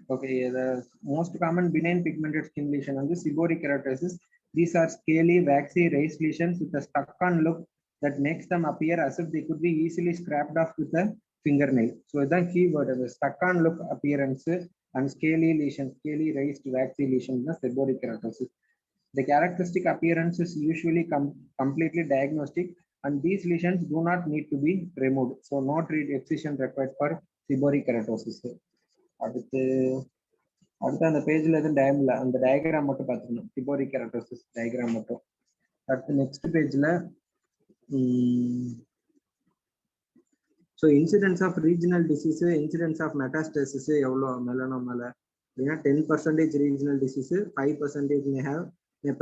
Okay, the most common benign pigmented skin lesion is seborrheic keratosis. These are scaly, waxy, raised lesions with a stuck-on look that makes them appear as if they could be easily scraped off with a fingernail. So that's the keyword, the stuck-on look appearance and scaly lesions, scaly, raised, waxy lesions, the seborrheic keratosis. The characteristic appearance is usually completely diagnostic, and these lesions do not need to be removed. So no excision required for seborrheic keratosis. அடுத்து அந்த பேஜ்ல எதுவும் டயம்ல அந்த diagram மட்டும் பார்த்துக்கணும், seborrheic keratosis diagram மட்டும். அடுத்து next பேஜ்ல so incidence of regional disease, incidence of metastasis எவ்வளோ மெலனோமால அப்படின்னா 10% regional disease, 5% may have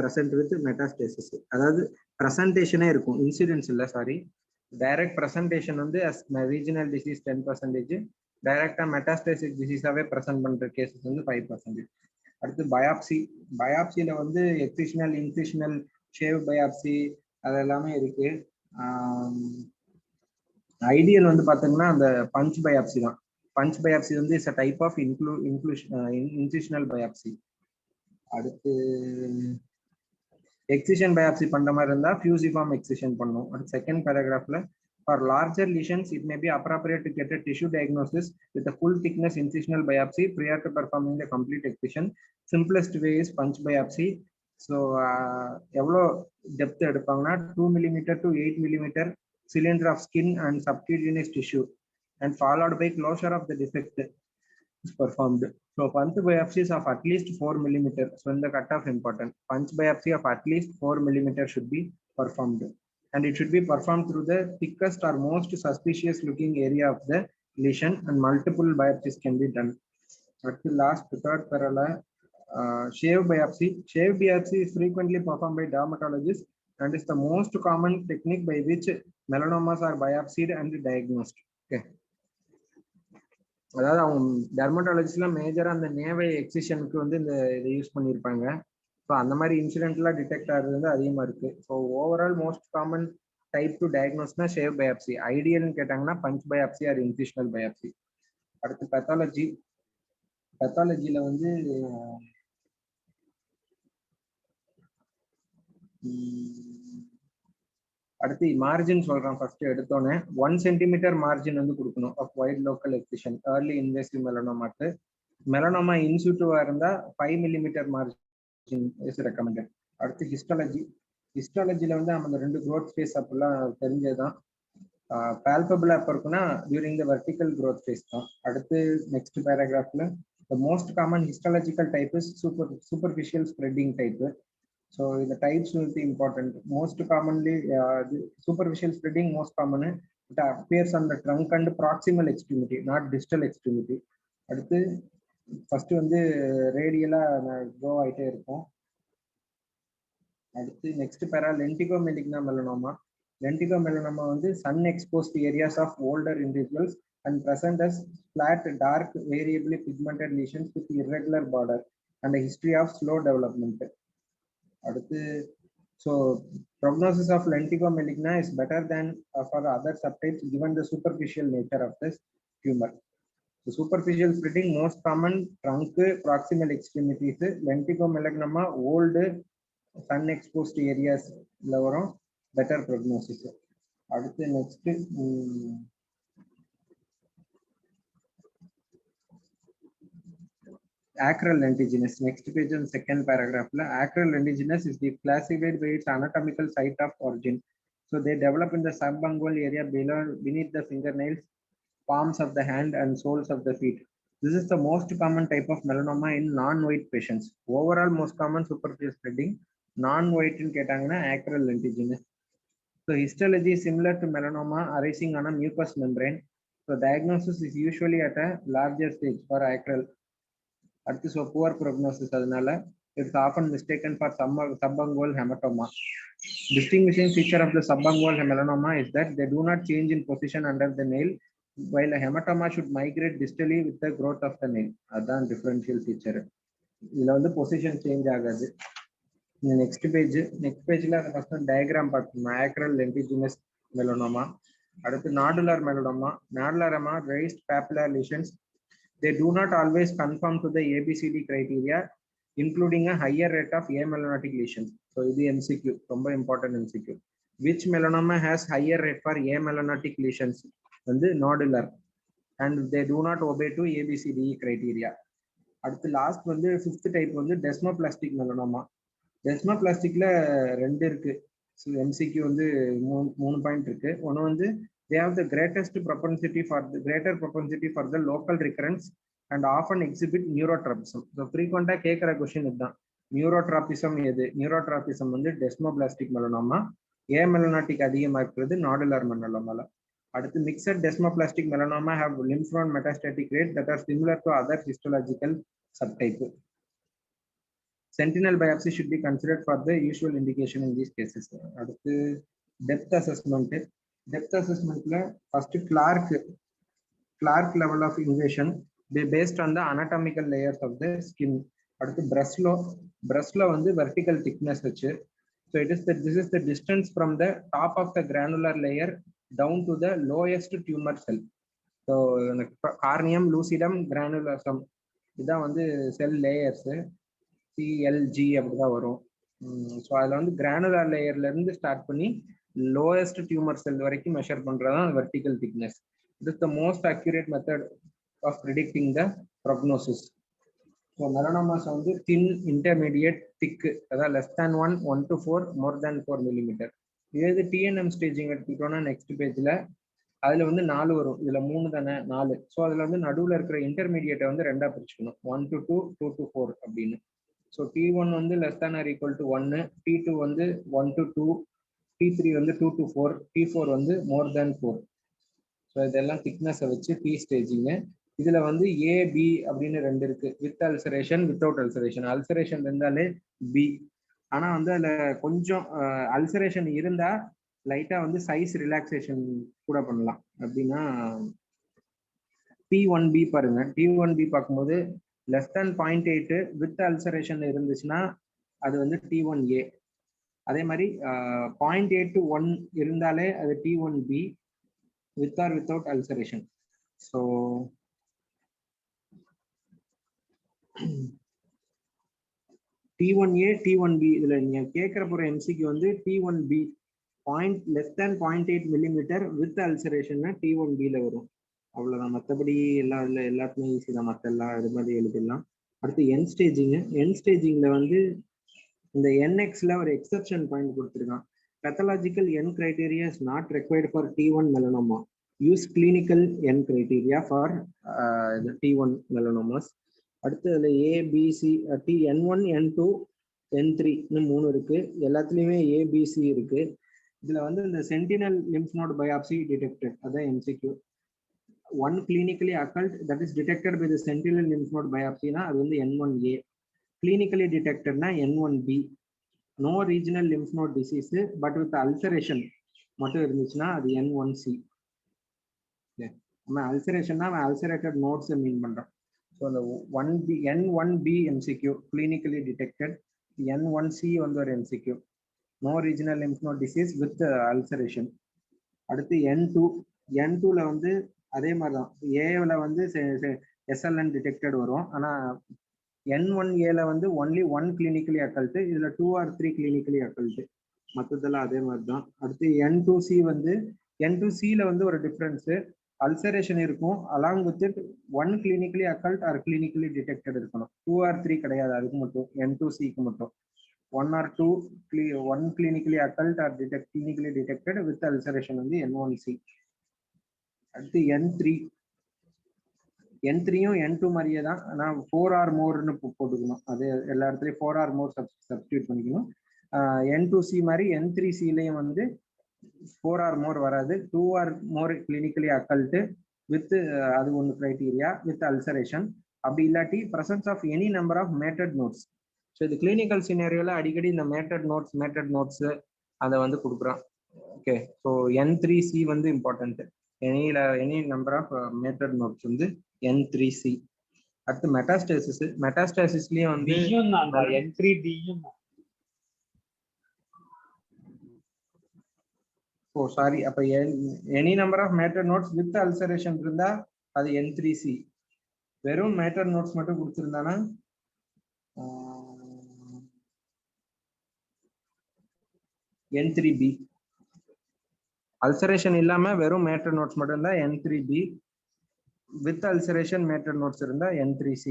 present with metastasis. அதாவது பிரசன்டேஷனே இருக்கும், இன்சிடென்ஸ் இல்லை, சாரி. டைரக்ட் பிரசன்டேஷன் வந்து ரீஜனல் டிசீஸ் 10%, டைரக்டா மெட்டாஸ்டேசிக் டிசீஸாவே பிரசன்ட் பண்ற கேசஸ் வந்து 5%. அடுத்து பயாப்சி. பயாப்சியில வந்து எக்ஸிஷனல், இன்சிஷனல், ஷேவ் பயாப்சி அதெல்லாமே இருக்கு. ஐடியல் வந்து பாத்தீங்கன்னா அந்த பஞ்ச் பயாப்சி தான். பஞ்ச் பயாப்சி வந்து is a type of incisional biopsy. அடுத்து எக்ஸிஷன் பயாப்சி பண்ற மாதிரி இருந்தா ஃபியூசிஃபார்ம் எக்ஸிஷன் பண்ணும். அடுத்து second பேராகிராஃப்ல for larger lesions it may be appropriate to get a tissue diagnosis with a full thickness incisional biopsy prior to performing the complete excision. Simplest way is punch biopsy. So எவ்வளோ depth எடுப்பாங்கன்னா 2 mm to 8 mm cylinder of skin and subcutaneous tissue and followed by closure of the defect is performed. So punch biopsies of at least 4 mm. So in the cutoff important, punch biopsy of at least 4 mm should be performed, and it should be performed through the thickest or most suspicious looking area of the lesion, and multiple biopsies can be done. At the last third parallel, shave biopsy. Shave biopsy is frequently performed by dermatologists and is the most common technique by which melanomas are biopsied and diagnosed. Okay. அதாவது அவங்க டெர்மட்டாலஜிஸ்ட்லாம் மேஜரா அந்த நேவை எக்ஸிஷனுக்கு வந்து இந்த இதை use பண்ணியிருப்பாங்க. So அந்த மாதிரி இன்சிடென்ட்லாம் detect ஆகிறது வந்து அதிகமாக இருக்கு. So overall most common type to டயக்னோஸ்னா ஷேவ் பயாப்சி. ஐடியல்னு கேட்டாங்கன்னா punch biopsy or incisional biopsy. அடுத்து பெத்தாலஜி. பெத்தாலஜியில வந்து அடுத்து மார்ஜின் சொல்றேன். ஃபர்ஸ்ட் எடுத்தோன்னே 1 centimeter மார்ஜின் வந்து கொடுக்கணும் of wide local excision early invasive மெலனோமாக்கு. மெலனோமா இன்சூட்டிவா இருந்தா 5 mm மார்ஜின் இஸ் ரெக்கமெண்டட். அடுத்து ஹிஸ்டாலஜி. ஹிஸ்டாலஜில வந்து நம்ம 2 growth phase அப்படிலாம் தெரிஞ்சதுதான். பால்பபிளா எப்போ இருக்குன்னா during the vertical growth phase தான். அடுத்து next பேராகிராஃப்ல the most common histological type is superficial spreading type. So the types will be important. Most commonly, the superficial spreading most common. It appears on the trunk and proximal extremity, not distal extremity. அடுத்து first வந்து ரேடியலா grow ஆயிட்டே இருக்கும். அடுத்து next para lentigo maligna melanoma. Lentigo melanoma வந்து sun exposed areas of older individuals and present as flat, dark, variably pigmented lesions with irregular border and a history of slow development. அடுத்து so prognosis of lentigo maligna is better than for other subtypes given the superficial nature of this tumor. The superficial spreading most common trunk, proximal extremities. Lentigo malignoma old sun exposed areas la varum, better prognosis. அடுத்து next acral lentiginous. Next page on second paragraph. Acral lentiginous is classified by its anatomical site of origin. So they develop in the subungual area beneath the fingernails, palms of the hand, and soles of the feet. This is the most common type of melanoma in non-white patients. Overall, most common superficial spreading. Non-white in ketangana acral lentiginous. So histology is similar to melanoma arising on a mucous membrane. So diagnosis is usually at a larger stage for acral. அடுத்து so poor prognosis, அதனால it's often mistaken for subungual hematoma. Distinguishing feature of the subungual melanoma is that they do not change in position under the nail, while a hematoma should migrate distally with the growth of the nail. அதான் differential feature. இதுல வந்து position change ஆகாது. Next பேஜ்ல first diagram பார்க்கணும். ஆக்ரல் லென்டிஜினஸ் melanoma. அடுத்து nodular melanoma. நாடுலாரமா raised papular lesions. They do not always conform to the ABCD criteria, including a higher rate of amelanotic lesions. So this is MCQ, ரொம்ப important MCQ. Which melanoma has higher rate for amelanotic lesions? வந்து nodular, and they do not obey to ABCD criteria. அடுத்து last வந்து fifth type வந்து டெஸ்மோபிளாஸ்டிக் melanoma. டெஸ்மோபிளாஸ்டிக்ல ரெண்டு இருக்கு. MCQ வந்து மூணு point இருக்கு. ஒன்று வந்து they have the greater propensity for the local recurrence and often exhibit neurotropism. So frequently கேட்குற கொஸ்டின் இதுதான், நியூரோட்ராபிசம் எது? நியூரோட்ராபிசம் வந்து டெஸ்மோபிளாஸ்டிக் மெலனோமா, ஏமெலனாட்டிக் அதிகமாக இருக்கிறது நாடுலார் மெலனோமால. அடுத்து mixed desmoplastic melanoma have lymph node metastatic rate that are similar to other histological subtype. Sentinel biopsy should be considered for the usual indication in these cases. அடுத்து depth assessment. Depth அசஸ்மெண்ட்ல first Clark level of invasion based on the anatomical layers of the skin. அடுத்து பிரஸ்லோ வந்து vertical thickness வச்சு. So this is the distance from the top of the granular layer down to the lowest tumor cell. So carnium, lucidum, granulosum இதான் வந்து செல் layers. சிஎல்ஜி அப்படிதான் வரும். So அதில் வந்து granular லேயர்ல இருந்து ஸ்டார்ட் பண்ணி லோயஸ்ட் டியூமர் செல் வரைக்கும் மெஷர் பண்றதுதான் vertical thickness. It is the most accurate method of predicting the prognosis. So melanomas வந்து தின், இன்டர்மீடியட், திக்கு, அதாவது less than 1 to 4, more than 4 millimeter. இதே டிஎன்எம் ஸ்டேஜிங் எடுத்துக்கிட்டோம்னா நெக்ஸ்ட் பேஜ்ல அதுல வந்து 4 வரும். இதுல 3 தானே 4. ஸோ அதுல வந்து நடுவில் இருக்கிற இன்டர்மீடியட்டை வந்து ரெண்டா பிரிச்சுக்கணும், 1 to 2, 2 to 4 அப்படின்னு. ஸோ T1 வந்து less than or equal to 1, T2 வந்து 1 to 2, T3 வந்து 2 to 4, T4 வந்து மோர் தேன் 4. ஸோ இதெல்லாம் திக்னஸை வச்சு டி ஸ்டேஜிங். இதுல வந்து ஏ பி அப்படின்னு ரெண்டு இருக்கு, with ulceration, without ulceration. Ulceration இருந்தாலே பி. ஆனா வந்து அதுல கொஞ்சம் அல்சரேஷன் இருந்தா லைட்டா வந்து சைஸ் ரிலாக்ஸேஷன் கூட பண்ணலாம். அப்படின்னா T1B பாருங்க, T1B பார்க்கும்போது லெஸ் தேன் 0.8 வித் அல்சரேஷன் இருந்துச்சுன்னா அது வந்து T1A. அதே மாதிரி 0.8 to 1 இருந்தாலே அது T1B, with or without ulceration. So T1A, T1B இதுல நீங்க கேட்கிற போற எம்சிக்கு வந்து T1B less than 0.8 millimeter with ulceration T1B ல வரும். அவ்வளவுதான். மற்றபடி எல்லாத்துமே ஈஸி தான், மற்ற எல்லாம் இது மாதிரி எழுதிடலாம். அடுத்து என் ஸ்டேஜிங்ல வந்து இந்த என்எக்ஸ்ல ஒரு எக்ஸப்ஷன் பாயிண்ட் கொடுத்துருக்கான். Pathological N criteria is not required for T1 melanoma. Use clinical N criteria for the T1 melanomas. அடுத்து அதில் ஏபிசி N1, N2, N3 மூணு இருக்கு. எல்லாத்துலேயுமே ஏபிசி இருக்கு. இதுல வந்து இந்த sentinel lymph node biopsy detected, அதான் MCQ. One clinically occult that is detected by the sentinel lymph node பயாப்சினா அது வந்து N1A. கிளினிக்கலி டிடெக்டட்னா N1B. No regional lymph node disease but with ulceration மட்டும் இருந்துச்சுன்னா அது N1C. நம்ம அல்சரேஷன்னா அல்சரேட்டட் நோட்ஸ் மீன் பண்றோம். ஸோ அந்த N1B MCQ clinically detected, N1C வந்து ஒரு MCQ, no regional lymph node disease with ulceration. அடுத்து N2ல வந்து அதே மாதிரி தான், ஏல வந்து SLN டிடெக்டட் வரும். ஆனா N1A வந்து ஒன்லி 1 கிளினிக்கலி அக்கல்ட்டு, இதுல 2 or 3 கிளினிக்கலி அக்கல்ட்டு, மற்றதெல்லாம் அதே மாதிரி தான். அடுத்து N2C வந்து N2Cல வந்து ஒரு டிஃபரன்ஸ், அல்சரேஷன் இருக்கும், along with it 1 clinically occult or clinically detected இருக்கணும். 2 or 3 கிடையாது, அதுக்கு மட்டும் N2Cக்கு மட்டும் 1 or 2 1 clinically occult or clinically detected with ulceration வந்து N1C. அடுத்து N3யும் N2 மாதிரியே தான், ஆனால் 4 or moreன்னு போட்டுக்கணும். அது எல்லா இடத்துலையும் 4 or more சப்ஸ்டியூட் பண்ணிக்கணும். N2C மாதிரி N3Cலையும் வந்து 4 or more வராது, 2 or more clinically occult with அது ஒன்று கிரைட்டீரியா வித் அல்சரேஷன். அப்படி இல்லாட்டி presence of any number of mated nodes. So இது கிளினிக்கல் சினாரியோல அடிக்கடி இந்த மேட்டட் நோட்ஸ் அதை வந்து கொடுக்குறான். ஓகே, ஸோ N3C வந்து important. Any number of matted nodes வந்து N3C. அடுத்து மெட்டாஸ்டேசிஸ்லயும் வந்து N3D. ஓ சாரி, அப்ப any number of matted nodes with ulceration இருந்தா அது N3C. வெறும் மேட்டர் நோட்ஸ் மட்டும் கொடுத்துருந்தானா N3B. அல்சரேஷன் இல்லாம வெறும் மேட்டர் நோட்ஸ் மட்டும் இருந்தா N3B. With ulceration matter notes இருந்தா N3C.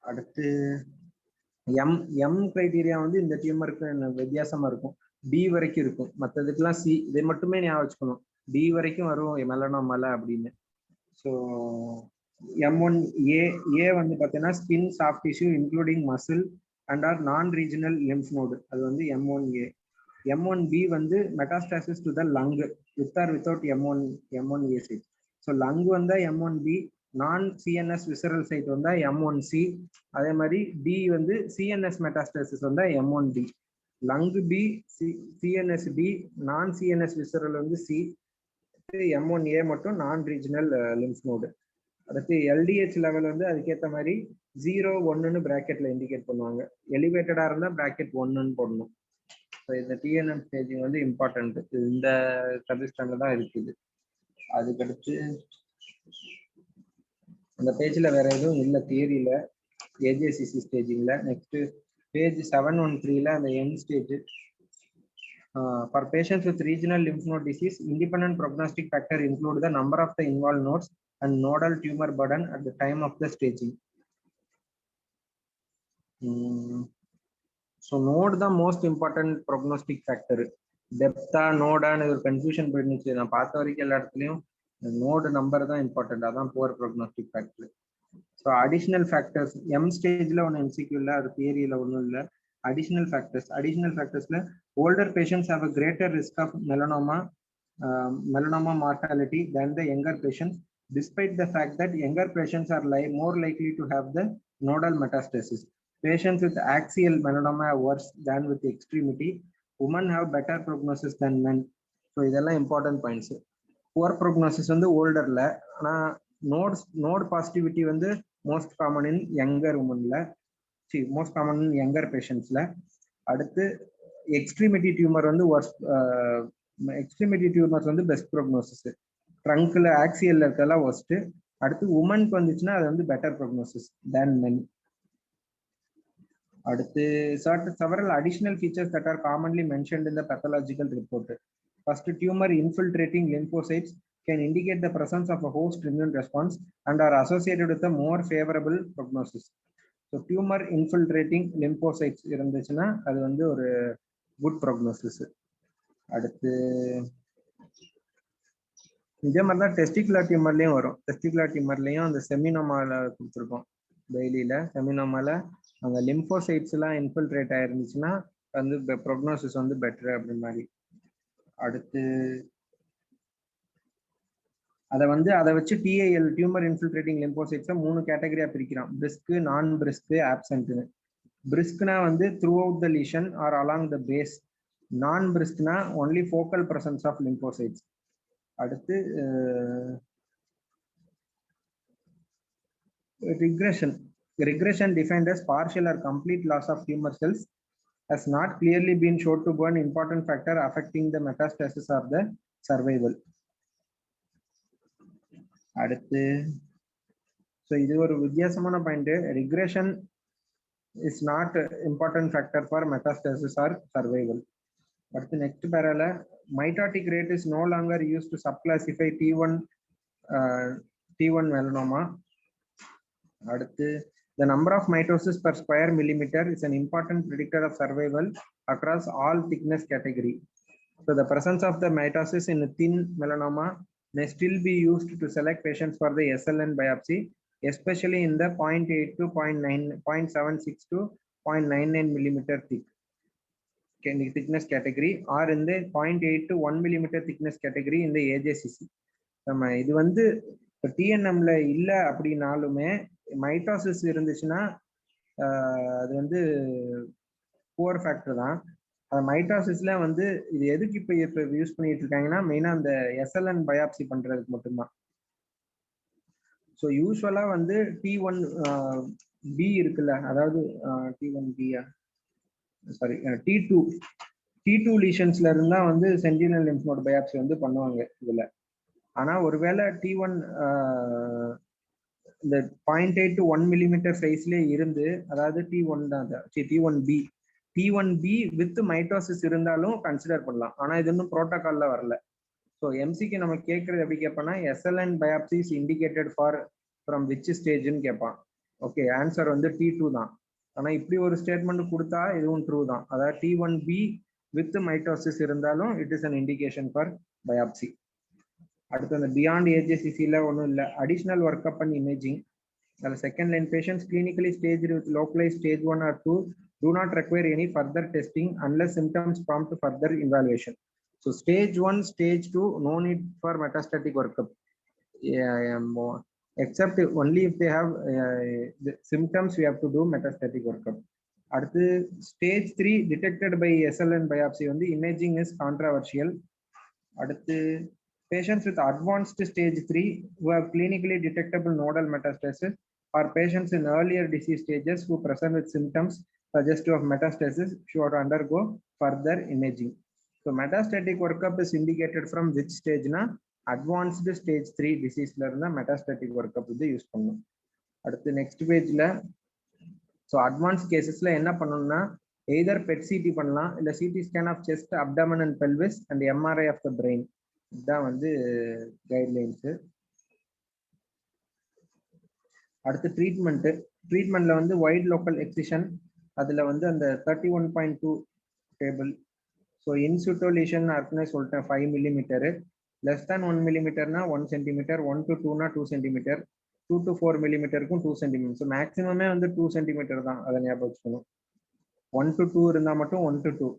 அடுத்து எம் கிரைட்டீரியா வந்து இந்த டியூமருக்கு வித்தியாசமா இருக்கும். டி வரைக்கும் இருக்கும், மற்றதுக்கெல்லாம் சி. இதை மட்டுமே ஞாபகம் வச்சுக்கணும், டி வரைக்கும் வரும் மெலனோமால அப்படின்னு. ஸோ M1A வந்து பார்த்தீங்கன்னா skin, soft tissue including muscle and or non regional lymph node, அது வந்து M1A. M1B வந்து metastasis to the lung with or without M1A site. So lung வந்தா M1B, நான் சிஎன்எஸ் விசரல் சைட் வந்தா M1C. அதே மாதிரி டி வந்து சிஎன்எஸ் மெட்டாஸ்டாசிஸ் வந்தா M1D. Lung B, CNS D, non CNS visceral வந்து சி, M1A மட்டும் நான் ரீஜனல் லிம்ஃப் நோடு. அடுத்து எல்டிஹெச் லெவல் வந்து அதுக்கேற்ற மாதிரி 0, 1ன்னு பிராக்கெட்ல இண்டிகேட் பண்ணுவாங்க. எலிவேட்டடா இருந்தா பிராக்கெட் 1ன்னு போடணும். ஸோ இந்த டிஎன்எம் ஸ்டேஜிங் வந்து இம்பார்ட்டன்ட், இந்த சஜஸ்டன்ல தான் இருக்குது. அதுக்கடுத்து அந்த பேஜ்ல வேற எதுவும் இல்லை தியரியில ஏஜேசிசி ஸ்டேஜிங்ல. நெக்ஸ்ட் பேஜ் 713ல அந்த end stage. For patients with regional lymph node disease, independent prognostic factor include the number of the involve nodes and nodal tumor burden at the time of the staging. So node the most important prognostic factor. Depth node and confusion பண்ணிச்சு, நான் பார்த்த வரைக்கும் எல்லா இடத்துலயும் node number தான் important, அதான் poor prognostic factor. So additional factors M ஸ்டேஜ்ல ஒன்று எம்சிக்யூ இல்லை, அது தியரியில ஒன்றும் இல்லை. அடிஷனல் ஃபேக்டர்ஸ்ல older patients have a greater risk of melanoma mortality than the younger patients, despite the fact that younger patients are more likely to have the nodal metastasis. Patients with axial melanoma are worse than with extremity. Women have better prognosis than men. So இதெல்லாம் important points. Poor prognosis வந்து olderல, ஆனா node positivity வந்து most common in younger womenல, most common in younger patientsல. அடுத்து extremity tumor வந்து worst, extremity tumours வந்து best prognosis. ட்ரங்க்ல ஆக்சியல்ல இருக்கலாம் worst. அடுத்து உமனுக்கு வந்துச்சுன்னா அது வந்து பெட்டர் ப்ரோக்னோசிஸ் தேன் மென். அடுத்து several additional features that are commonly mentioned in the pathological report. First, tumor infiltrating lymphocytes can indicate the presence of a host immune response and are associated with a more favorable prognosis. So tumor infiltrating lymphocytes இருந்துச்சுன்னா அது வந்து ஒரு good prognosis. அடுத்து இதே மாதிரி தான் testicular டியூமர்லயும் வரும். Testicular டியூமர்லயும் அந்த செமினோமால கொடுத்துருக்கோம் டெய்லியில. செமினோமால அந்த லிம்போசைட்ஸ் எல்லாம் இன்ஃபில்ட்ரேட் ஆயிருந்துச்சுன்னா வந்து ப்ரோக்னோசிஸ் வந்து பெட்டர் அப்படி மாதிரி. அடுத்து அதை வச்சு டிஐஎல் டியூமர் இன்ஃபில்ட்ரேட்டிங் லிம்போசைட்ஸை 3 கேட்டகரியா பிரிக்கிறான். பிரிஸ்க், நான் பிரிஸ்க், ஆப்சென்ட்னு. பிரிஸ்க்னா வந்து throughout the lesion or along the base. Non பிரிஸ்க்னா only focal presence of lymphocytes. அடுத்து regression defined as partial or complete loss of tumor cells has not clearly been shown to be an important factor affecting the metastasis or the survival. அடுத்து so இது ஒரு வித்தியாசமான point. regression is not important factor for metastasis or survival. அடுத்து next பேரால mitotic rate is no longer used to subclassify T1 melanoma. அடுத்து the number of mitosis per square millimeter is an important predictor of survival across all thickness category. So the presence of the mitosis in thin melanoma may still be used to select patients for the SLN biopsy, especially in the 0.8 to 0.76 to 0.99 millimeter thick thickness category, or in the 0.8 to 1 millimeter thickness category in the AJCC. நம்ம இது வந்து இப்போ டிஎன்எம்ல இல்லை அப்படின்னாலுமே mitosis இருந்துச்சுன்னா அது வந்து poor factor தான். அந்த மைட்டோசிஸ்ல வந்து இது எதுக்கு இப்போ யூஸ் பண்ணிட்டு இருக்காங்கன்னா மெயினாக அந்த எஸ்எல்என் பயாப்சி பண்றதுக்கு மட்டும்தான். ஸோ யூஸ்வலா வந்து T1 B இருக்குல்ல, அதாவது T1 B சாரி T2 லீஷன்ஸ்ல இருந்தா வந்து சென்டினல் லிம்ஃப் நோட் பயாப்சி வந்து பண்ணுவாங்க இதுல. ஆனா ஒருவேளை T1 இந்த 0.8 to 1 millimeter சைஸ்ல இருந்து, அதாவது T1 தான், T1B T1B வித் மைட்டோசிஸ் இருந்தாலும் கன்சிடர் பண்ணலாம். ஆனா இது இன்னும் ப்ரோட்டோகால்ல வரல. ஸோ எம்சிக்கு நம்ம கேட்கறது எப்படி கேட்போம்னா, SLN biopsies indicated for from which ஸ்டேஜ்னு கேட்பான். ஓகே, ஆன்சர் வந்து T2 தான். ஆனா இப்படி ஒரு ஸ்டேட்மெண்ட் கொடுத்தா இதுவும் ட்ரூ தான். அதாவது T1B வித் மைட்டோசிஸ் இருந்தாலும் it is an indication for biopsy. அடுத்து அந்த பியாண்ட் ஏஜிசிசியில் ஒன்றும் இல்லை, additional work up and imaging. அதில் second line patients clinically stage with localise stage 1 or 2 do not require any further testing unless symptoms prompt further evaluation. So stage 1, stage 2, no need for metastatic workup. Except only if they have the symptoms, we have to do metastatic workup. அடுத்து stage 3 detected by SLN biopsy வந்து imaging is controversial. அடுத்து patients with advanced stage 3 who have clinically detectable nodal metastasis or patients in earlier disease stages who present with symptoms suggestive of metastasis should undergo further imaging. So metastatic workup is indicated from which stage na? Advanced stage 3 disease la irundha metastatic workup வந்து use பண்ணணும். அடுத்து next பேஜ்ல so advance கேசஸ்ல என்ன பண்ணணும்னா, either bed CT பண்ணலாம், இல்லை CT scan of chest, abdomen and pelvis and MRI of the brain. இதுதான் வந்து கைட்லைன்ஸு. அடுத்து ட்ரீட்மெண்ட்ல வந்து வைட் லோக்கல் எக்ஸிஷன், அதில் வந்து அந்த 31.2 டேபிள். ஸோ இன்சுட்டோலிஷன் ஏற்கனவே சொல்லிட்டேன் 5 மில்லிமீட்டரு, லெஸ் தேன் 1 மில்லிமீட்டர்னா 1 சென்டிமீட்டர், 1 to 2னா 2 சென்டிமீட்டர், 2 to 4 மில்லிமீட்டருக்கும் 2 சென்டிமீட்டர். ஸோ மேக்ஸிமமே வந்து 2 சென்டிமீட்டர் தான், அதை ஞாபகம் வச்சுக்கணும். 1 to 2 இருந்தால் மட்டும் 1 to 2,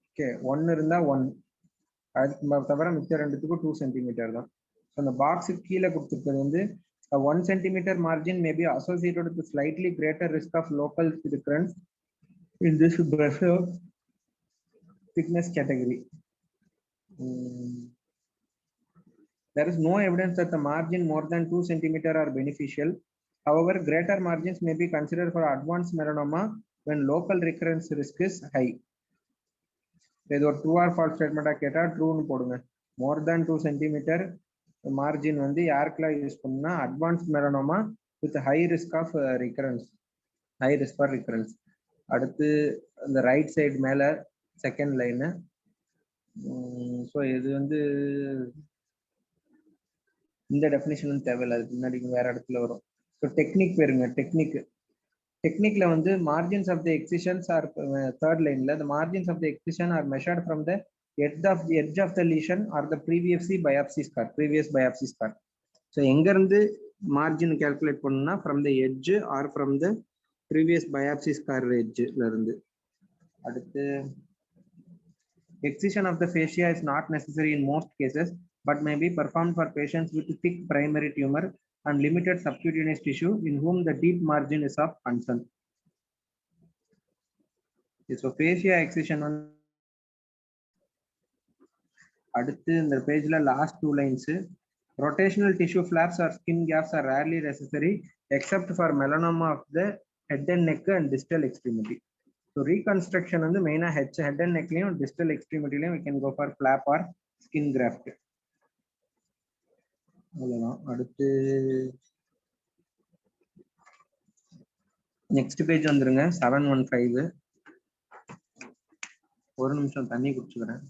ஓகே, 1 இருந்தால் 1, அதுக்கு தவிர மிச்சம் ரெண்டுத்துக்கும் 2 சென்டிமீட்டர் தான். ஸோ அந்த பாக்ஸுக்கு கீழே கொடுத்துருக்கிறது வந்து 1 centimeter margin may be associated with slightly greater risk of local recurrence in this pressure thickness category. There is no evidence that the margin more than 2 centimeter are beneficial. However, greater margins may be considered for advanced melanoma when local recurrence risk is high. இது ஒரு true or falls ஸ்டேட்மெண்ட்டாக கேட்டால் ட்ரூன்னு போடுங்க. மோர் தேன் 2 centimetre margin வந்து யாருக்கெல்லாம் use பண்ணுன்னா, advanced melanoma with high risk of recurrence, high risk for recurrence. அடுத்து இந்த right side மேலே செகண்ட் லைனு. ஸோ இது வந்து இந்த டெஃபினிஷன் தேவையில்லை, அதுக்கு முன்னாடி வேற இடத்துல வரும். ஸோ டெக்னிக் பேருங்க, டெக்னிக்ல வந்து margins of the excisions are third line la, the margins of the excision are measured from the edge of the lesion or the previous biopsy scar. So எங்க இருந்து margin calculate பண்ணனும்னா from the edge or from the previous biopsy scar edge ல இருந்து. அடுத்து excision of the fascia is not necessary in most cases but may be performed for patients with thick primary tumor and limited subcutaneous tissue in whom the deep margin is of concern. So fascia excision on அடுத்து இந்த பேஜ்ல last 2 lines. rotational tissue flaps or skin gaps are rarely necessary except for melanoma of the head and neck and distal extremity. So reconstruction வந்து மெயினா head and neck லயும் distal extremity லயும் we can go for flap or skin graft. அவ்வளவுதான். அடுத்து next page வந்துருங்க, 715. ஒரு நிமிஷம் தண்ணி குடிச்சுக்கிறேன்.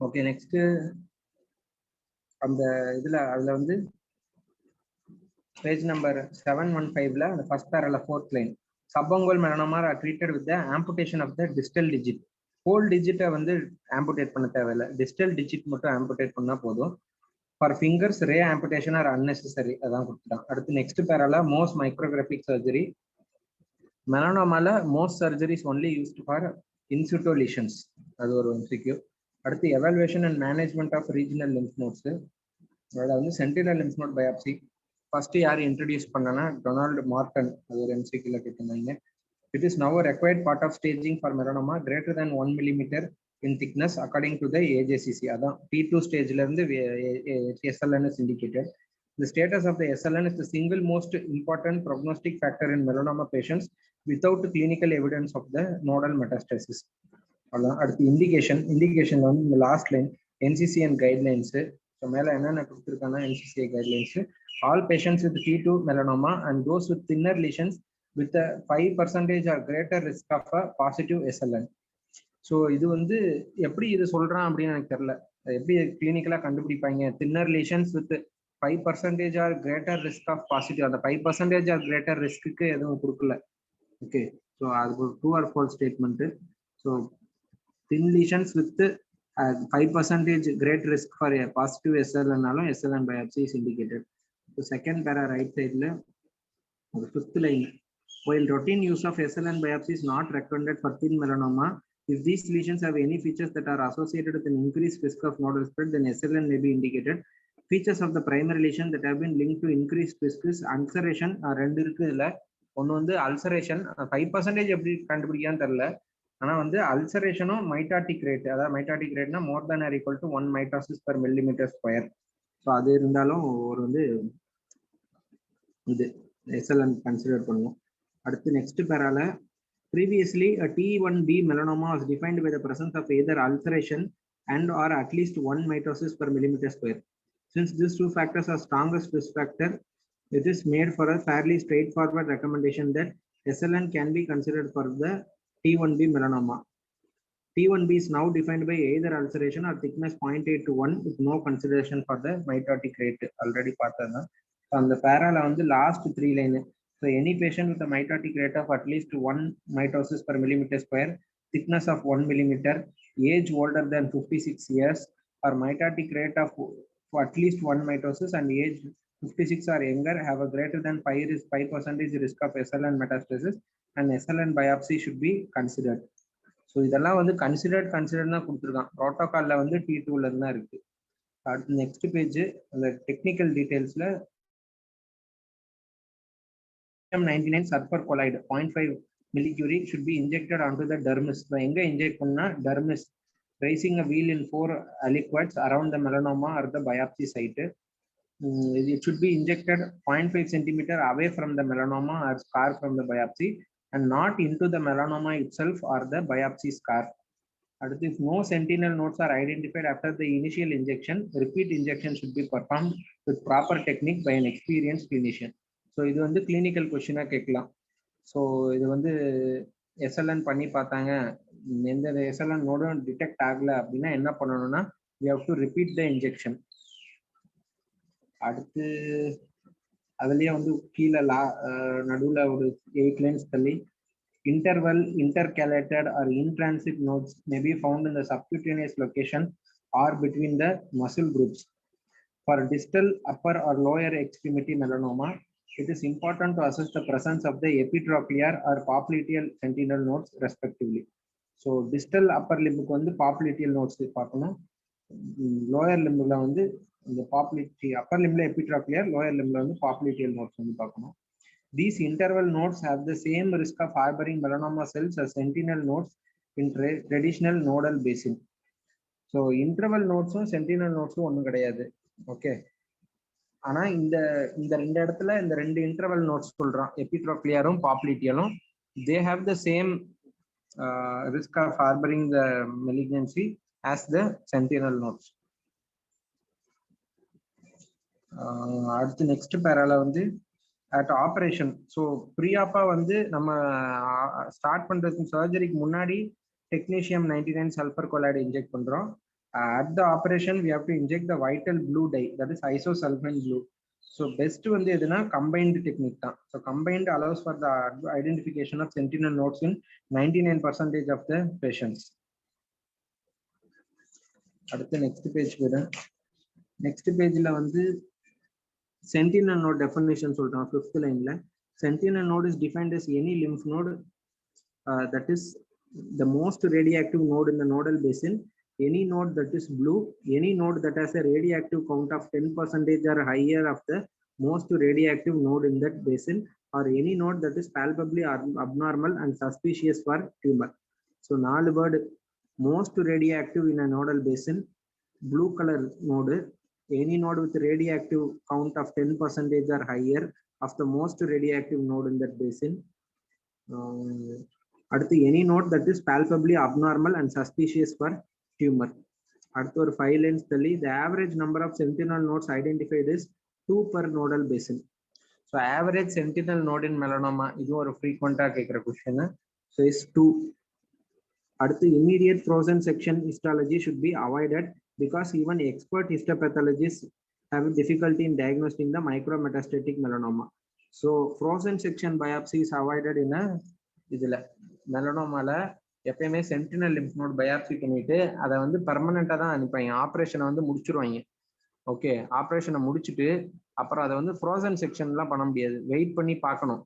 ஓகே, நெக்ஸ்ட் அந்த அதுல வந்து பேஜ் நம்பர் 715ல அந்த ஃபர்ஸ்ட் பேரால fourth line, subungual melanoma are treated with the amputation of the distal digit. Whole டிஜிட்டை வந்து ஆம்புடேட் பண்ண தேவையில்லை, டிஸ்டல் டிஜிட் மட்டும் ஆம்புடேட் பண்ணா போதும். For fingers ray amputation are unnecessary, அதான் கொடுத்துட்டான். அடுத்து நெக்ஸ்ட் பேரால மோஸ்ட் மைக்ரோகிராபிக் சர்ஜரி. மெலனோமால Mohs surgeries only used for in situ lesions, அது ஒரு MCQ. அடுத்து evaluation and management of regional lymph nodes, அதில் வந்து sentinel lymph node biopsy first யார் இன்ட்ரடியூஸ் பண்ணனா டொனால்டு மார்டன், அது ஒரு MCQ கேட்டிருந்தாங்க. It is now a required part of staging for melanoma greater than 1 millimeter in thickness according to the AJCC. அதான் T2 ஸ்டேஜ்ல இருந்து SLN is indicated. The status of the SLN is the single most important prognostic factor in melanoma patients without clinical evidence of the nodal metastasis. அதான் அடுத்து indication வந்து இந்த last line NCCN guidelines. So மேலே என்னென்ன கொடுத்துருக்காங்கன்னா NCCN guidelines, all patients with T2 melanoma and those with thinner lesions with a 5% or greater risk of a positive SLN. So இது வந்து எப்படி இது சொல்றான் அப்படின்னு எனக்கு தெரியல, எப்படி கிளினிக்கலா கண்டுபிடிப்பாங்க? Thinner lesions with 5% or greater risk of positive, அந்த 5% ஆர் கிரேட்டர் ரிஸ்க்கு எதுவும் கொடுக்கல. ஓகே, ஸோ அது ஒரு true or false statement. So thin lesions with 5% great risk for a positive SLN-னாலும் SLN biopsy is indicated. So second para right சைடில் ஒரு fifth line, while routine use of SLN biopsy is not recommended for thin melanoma, if these lesions have any features that are associated with an increased risk of nodal spread, then SLN may be indicated. Features of the primary lesion that have been linked to increased risk is ulceration. ரெண்டு இருக்கு இதுல. ஒன்று வந்து ulceration, 5% எப்படி கண்டுபிடிக்கான்னு தெரியல. ஆனால் வந்து அல்சரேஷனும் மைட்டாட்டிக் ரேட், அதாவது மைட்டாட்டிக் ரேட்னா more than or equal to 1 mitosis per millimeter square. So அது இருந்தாலும் ஒரு வந்து இது SLN கன்சிடர் பண்ணுவோம். அடுத்து நெக்ஸ்ட் பேரால, previously a T1B melanoma was defined by the presence of either ulceration and or at least 1 mitosis per millimeter square. Since these two factors are strongest risk factor, it is made for a fairly straightforward recommendation that SLN can be considered for the T1B melanoma. T1B is now defined by either ulceration or thickness 0.8 to 1 with no consideration for the mitotic rate. Already பார்த்ததுதான். அந்த பேரால வந்து last 3 line, so any patient with a mitotic rate of at least 1 mitosis per millimeter square, thickness of 1 millimeter, age older than 56 years, or mitotic rate of at least 1 mitosis and age 56 or younger have a greater than 5% risk of SLN metastasis and SLN biopsy should be considered. So இதெல்லாம் வந்து considered தான் கொடுத்துருக்கான். ப்ரோட்டோகாலில் வந்து T2ல தான் இருக்கு. அடுத்து next page, அந்த technical டீடைல்ஸ்ல 99 sulphur colloid 0.5 millicurie should be injected onto the dermis. எங்க இன்ஜெக்ட் பண்ணா dermis, tracing a wheel in 4 aliquots around the melanoma or the biopsy site. It should be injected 0.5 centimeter away from the melanoma or scar from the biopsy and not into the melanoma itself or the biopsy scar. If no sentinel nodes are identified after the initial injection, repeat injection should be performed with proper technique by an experienced clinician. So இது வந்து clinical கொஸ்டினா கேட்கலாம். So இது வந்து SLN பண்ணி பார்த்தாங்க, எந்த SLN நோடும் detect ஆகல அப்படின்னா என்ன பண்ணணும்னா we have to repeat the injection. அடுத்து அதுலயே வந்து கீழே நடுவுல ஒரு 8 lines தள்ளி, interval, intercalated or in-transit nodes may be found in the subcutaneous location or between the muscle groups. For distal, upper or lower extremity melanoma, it is important to assess the presence of the epitrochlear or popliteal sentinel nodes respectively. So distal upper limb க்கு வந்து popliteal nodes பார்க்கணும், lower limb ல வந்து இந்த upper limb ல epitrochlear, lower limb ல வந்து popliteal nodes வந்து பார்க்கணும். These interval nodes have the same risk of harboring melanoma cells as sentinel nodes in traditional nodal basin. So interval nodes sentinel nodes ஒன்றும் கிடையாது. ஓகே, ஆனா இந்த ரெண்டு இடத்துல இந்த ரெண்டு இன்டர்வல் நோட்ஸ் சொல்றான், எபிட்ரோக்லியரும் பாப்லிட்டியலும், they have the same risk of harboring the malignancy as the sentinel nodes. அடுத்து நெக்ஸ்ட் பேரால வந்து at operation. ஸோ ப்ரீஆப்பா வந்து நம்ம ஸ்டார்ட் பண்றதுக்கு சர்ஜரிக்கு முன்னாடி டெக்னீஷியம் 99 சல்ஃபர் கொலைடு இன்ஜெக்ட் பண்றோம். At the operation we have to inject the vital blue dye, that is isosulfan blue. So best வந்து எதுனா combined technique தான். So combined allows for the identification of sentinel nodes in 99% of the patients. அடுத்து next page போறேன். next pageல வந்து sentinel node definition சொல்றேன் 5th lineல. Sentinel node is defined as any lymph node that is the most radioactive node in the nodal basin. Any node that is blue, any node that has a radioactive count of 10% or higher of the most radioactive node in that basin, or any node that is palpably abnormal and suspicious for tumor. So 4 word: most radioactive in a nodal basin, blue color node, any node with radioactive count of 10% or higher of the most radioactive node in that basin. அடுத்து any node that is palpably abnormal and suspicious for tumor. அடுத்து ஒரு 5 lines தள்ளி the average number of sentinel nodes identified is 2 per nodal basin. So average sentinel node in melanoma, இது ஒரு frequent-ஆ கேட்குற question. So is 2. அடுத்து immediate frozen section histology should be avoided because even expert histopathologists have difficulty in diagnosing the micrometastatic melanoma. So frozen section biopsy is avoided in a இதுல மெலனோமால எப்பயுமே sentinel lymph node biopsy பண்ணிட்டு அதை வந்து பெர்மனண்டா தான் அனுப்பாங்க. ஆப்ரேஷனை வந்து முடிச்சிருவாங்க. Okay, ஆப்ரேஷனை முடிச்சுட்டு அப்புறம் அதை வந்து ஃப்ரோசன் செக்ஷன்லாம் பண்ண முடியாது, வெயிட் பண்ணி பார்க்கணும்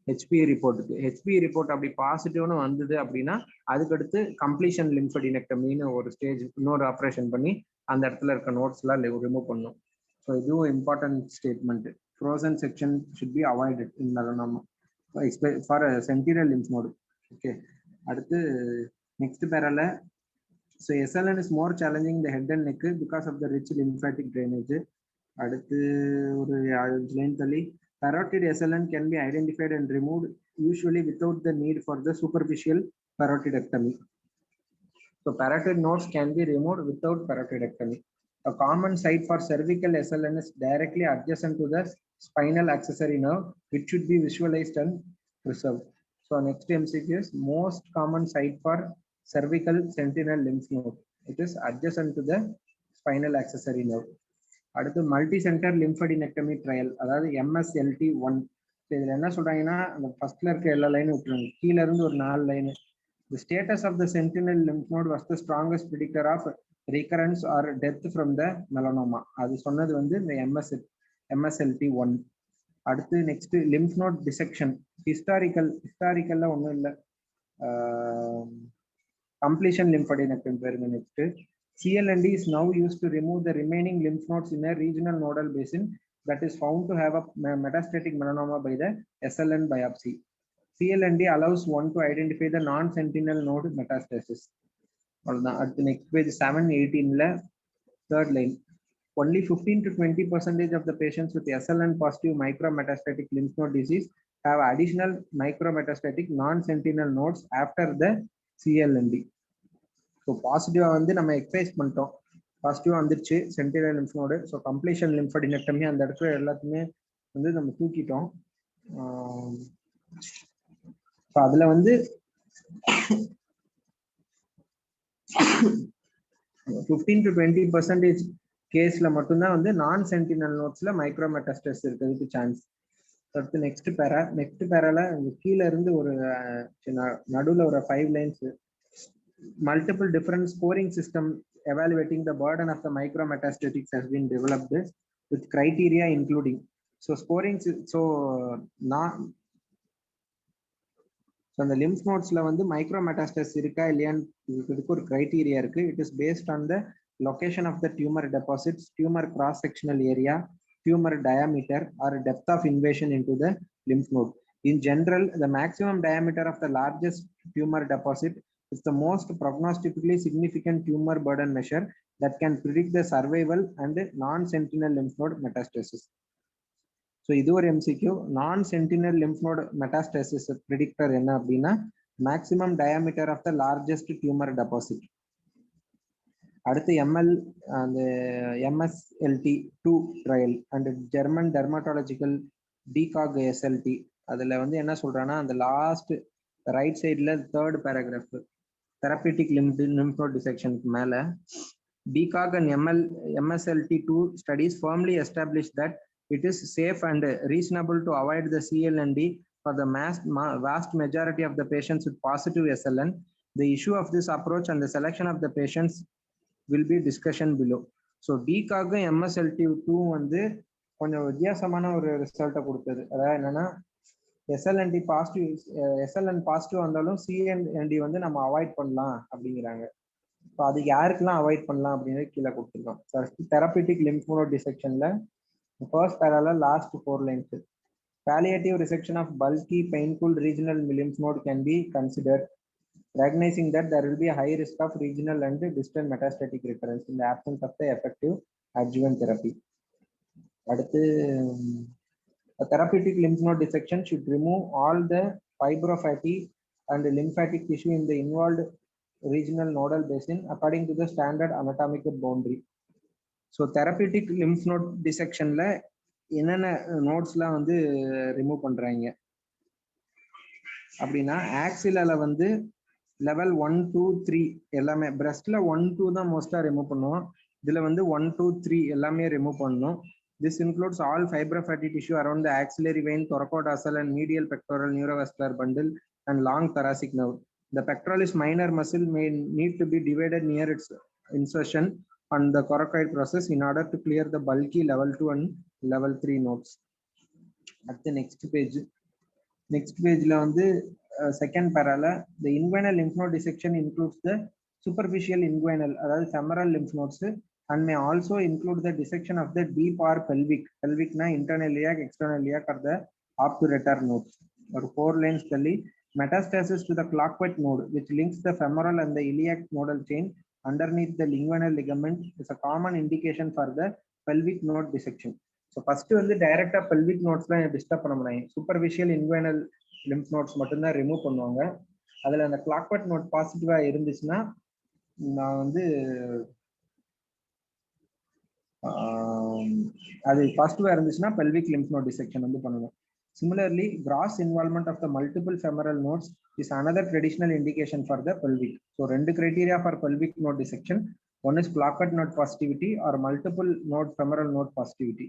ஹெச்பி ரிப்போர்ட்டுக்கு. ஹெச்பி ரிப்போர்ட் அப்படி பாசிட்டிவ்னு வந்தது அப்படின்னா அதுக்கடுத்து கம்ப்ளீஷன் லிம்ஃபடினெக்டமின்னு ஒரு ஸ்டேஜ் இன்னொரு ஆப்ரேஷன் பண்ணி அந்த இடத்துல இருக்க நோட்ஸ்லாம் ரிமூவ் பண்ணும். ஸோ இதுவும் important statement. Frozen section should be avoided in melanoma for sentinel lymph node. Okay, அடுத்து நெக்ஸ்ட் பேரால so SLN is more challenging the head and neck because of the rich lymphatic drainage. அடுத்து ஒரு line தள்ளி parotid SLN can be identified and removed usually without the need for the superficial parotidectomy. So parotid nodes can be removed without parotidectomy. A common site for cervical SLN is directly adjacent to the spinal accessory nerve, which should be visualized and preserved. So next MCQ is most common site for cervical sentinel lymph node. It is adjacent to the spinal accessory nerve. அடுத்து multi centre லிம்ஃபடினெக்டமி trial, அதாவது MSLT1. இதுல என்ன சொல்றாங்கன்னா அந்த ஃபர்ஸ்ட்ல இருக்க எல்லா லைனும் விட்டுருங்க, கீழே இருந்து ஒரு 4 line. The status of the sentinel lymph node was the strongest predictor of recurrence or death from the melanoma. அது சொன்னது வந்து இந்த MSLT1. அடுத்து நெக்ஸ்ட் லிம்ஃப் நோட் டிசெக்ஷன் ஹிஸ்டாரிக்கல்ல ஒன்றும் இல்லை, கம்ப்ளீஷன் லிம்ஃபடினெக்டமி பேருங்க. Next CLND is now used to remove the remaining lymph nodes in a regional nodal basin that is found to have a metastatic melanoma by the SLN biopsy. CLND allows one to identify the non-sentinel node metastasis. At the next page 718, third line. Only 15 to 20% of the patients with SLN positive micrometastatic lymph node disease have additional micrometastatic non-sentinel nodes after the CLND. So பாசிட்டிவாக வந்து நம்ம excise பண்ணிட்டோம், பாசிட்டிவாக வந்துருச்சு sentinel lymph node. So completion lymphadenectomy அந்த இடத்துல எல்லாத்தையுமே வந்து நம்ம தூக்கிட்டோம். ஸோ அதில் வந்து 15 to 20% கேஸில் மட்டும்தான் வந்து நான் சென்டினல் நோட்ஸில் மைக்ரோமெட்டாஸ்டஸ் இருக்கிறதுக்கு சான்ஸ். அடுத்து நெக்ஸ்ட் பேரால கீழே இருந்து ஒரு நடுவில் ஒரு 5 lines. Multiple different scoring system evaluating the burden of the micrometastasis has been developed with criteria including scoring. So அந்த lymph nodesல வந்து micrometastasis இருக்கா இல்லையான்னு இதுக்கு ஒரு criteria இருக்கு. It is based on the location of the tumor deposits, tumor cross sectional area, tumor diameter or depth of invasion into the lymph node. In general, the maximum diameter of the largest tumor deposit is the most prognostically significant tumor burden measure that can predict the survival and non-sentinel lymph node metastasis. So இது ஒரு MCQ. Non-sentinel lymph node metastasis predictor என்ன அப்படின்னா maximum diameter of the largest tumor deposit. அடுத்து MSLT2 trial and German dermatological DCOG SLT. அதுல வந்து என்ன சொல்றான்னா அந்த லாஸ்ட் ரைட் சைட்ல 3rd paragraph therapeutic lymph node dissection மேல BCOG and MSLT2 studies firmly established that it is safe and reasonable to avoid the CLND for the vast majority of the patients with positive SLN. The issue of this approach and the selection of the patients will be discussion below. So BCOG MSLT2 வந்து கொஞ்சம் வித்தியாசமான ஒரு ரிசல்ட்டை கொடுத்தது. அதாவது என்னன்னா எஸ்எல்என்டி positive SLN positive வந்தாலும் CNT வந்து நம்ம அவாய்ட் பண்ணலாம் அப்படிங்கிறாங்க. ஸோ அதுக்கு யாருக்கெல்லாம் அவாய்ட் பண்ணலாம் அப்படிங்கிறது கீழே கொடுத்துருக்கோம். தெரபியூட்டிக் லிம்ப் நோட் டிசெக்ஷன்ல ஃபர்ஸ்ட் பேரால last 4 lines. Palliative resection of bulky painful regional lymph node can be considered, recognizing that there will be a high risk of regional and distal metastatic recurrence in the absence of the effective adjuvant therapy. அடுத்து a therapeutic lymph node dissection should remove all the fibrofatty and lymphatic tissue in the involved regional nodal basin according to the standard anatomical boundary. So therapeutic lymph node dissectionல என்னென்ன நோட்ஸ்லாம் வந்து remove பண்றாங்க அப்படின்னா ஆக்சிலால வந்து level 1, 2, 3 எல்லாமே பிரஸ்ட்ல 1, 2 தான் மோஸ்டா remove பண்ணுவோம். இதுல வந்து 1, 2, 3 எல்லாமே ரிமூவ் பண்ணணும். This includes all fibrofatty tissue around the axillary vein, thoracodorsal and medial pectoral neurovascular bundle and long thoracic nerve. The pectoralis minor muscle may need to be divided near its insertion on the coracoid process in order to clear the bulky level 2 and level 3 nodes. At the next page la வந்து second parala the inguinal lymph node dissection includes the superficial inguinal அதாவது femoral lymph nodes and may also include the dissection of the deep or pelvic na internal iliac external iliac or the obturator nodes. Or 4 lines tally metastasis to the clockwork node which links the femoral and the iliac nodal chain underneath the linguinal ligament is a common indication for the pelvic node dissection. So first வந்து டைரக்டா pelvic nodes தான் disturb பண்ண முடியும். Superficial இன்குவைனல் lymph notes மட்டும் தான் remove பண்ணுவாங்க. அதுல அந்த கிளாக்வர்ட் நோட் பாசிட்டிவா இருந்துச்சுன்னா நான் வந்து அது பாசிட்டிவா இருந்துச்சுன்னா pelvic lymph node dissection வந்து பண்ணணும். Similarly, gross involvement of the multiple femoral nodes is another traditional indication for the pelvic. So ரெண்டு criteria for pelvic node dissection. One is clockwork node positivity or multiple node femoral node positivity.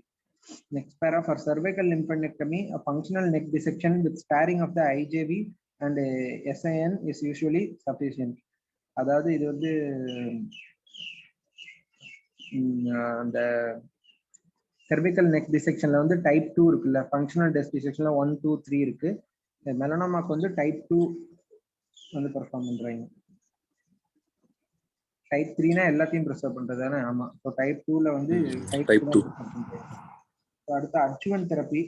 Next para for cervical lymphadenectomy, a functional neck dissection with sparing of the IJV and SIN is usually sufficient. அதாவது இது வந்து அந்த cervical neck dissectionல வந்து type 2 இருக்குல்ல, functional test டிசெக்ஷன்ல 1, 2, 3 இருக்கு. மெலனோமாக்கு வந்து type 2 வந்து perform பண்றாங்க. டைப் 3னா எல்லாத்தையும் ப்ரிசர்வ் பண்றது தானே? ஆமா. ஸோ டைப் 2ல வந்து டைப் 2 அடுத்து அட்ஜுவன்ட் தெரப்பி.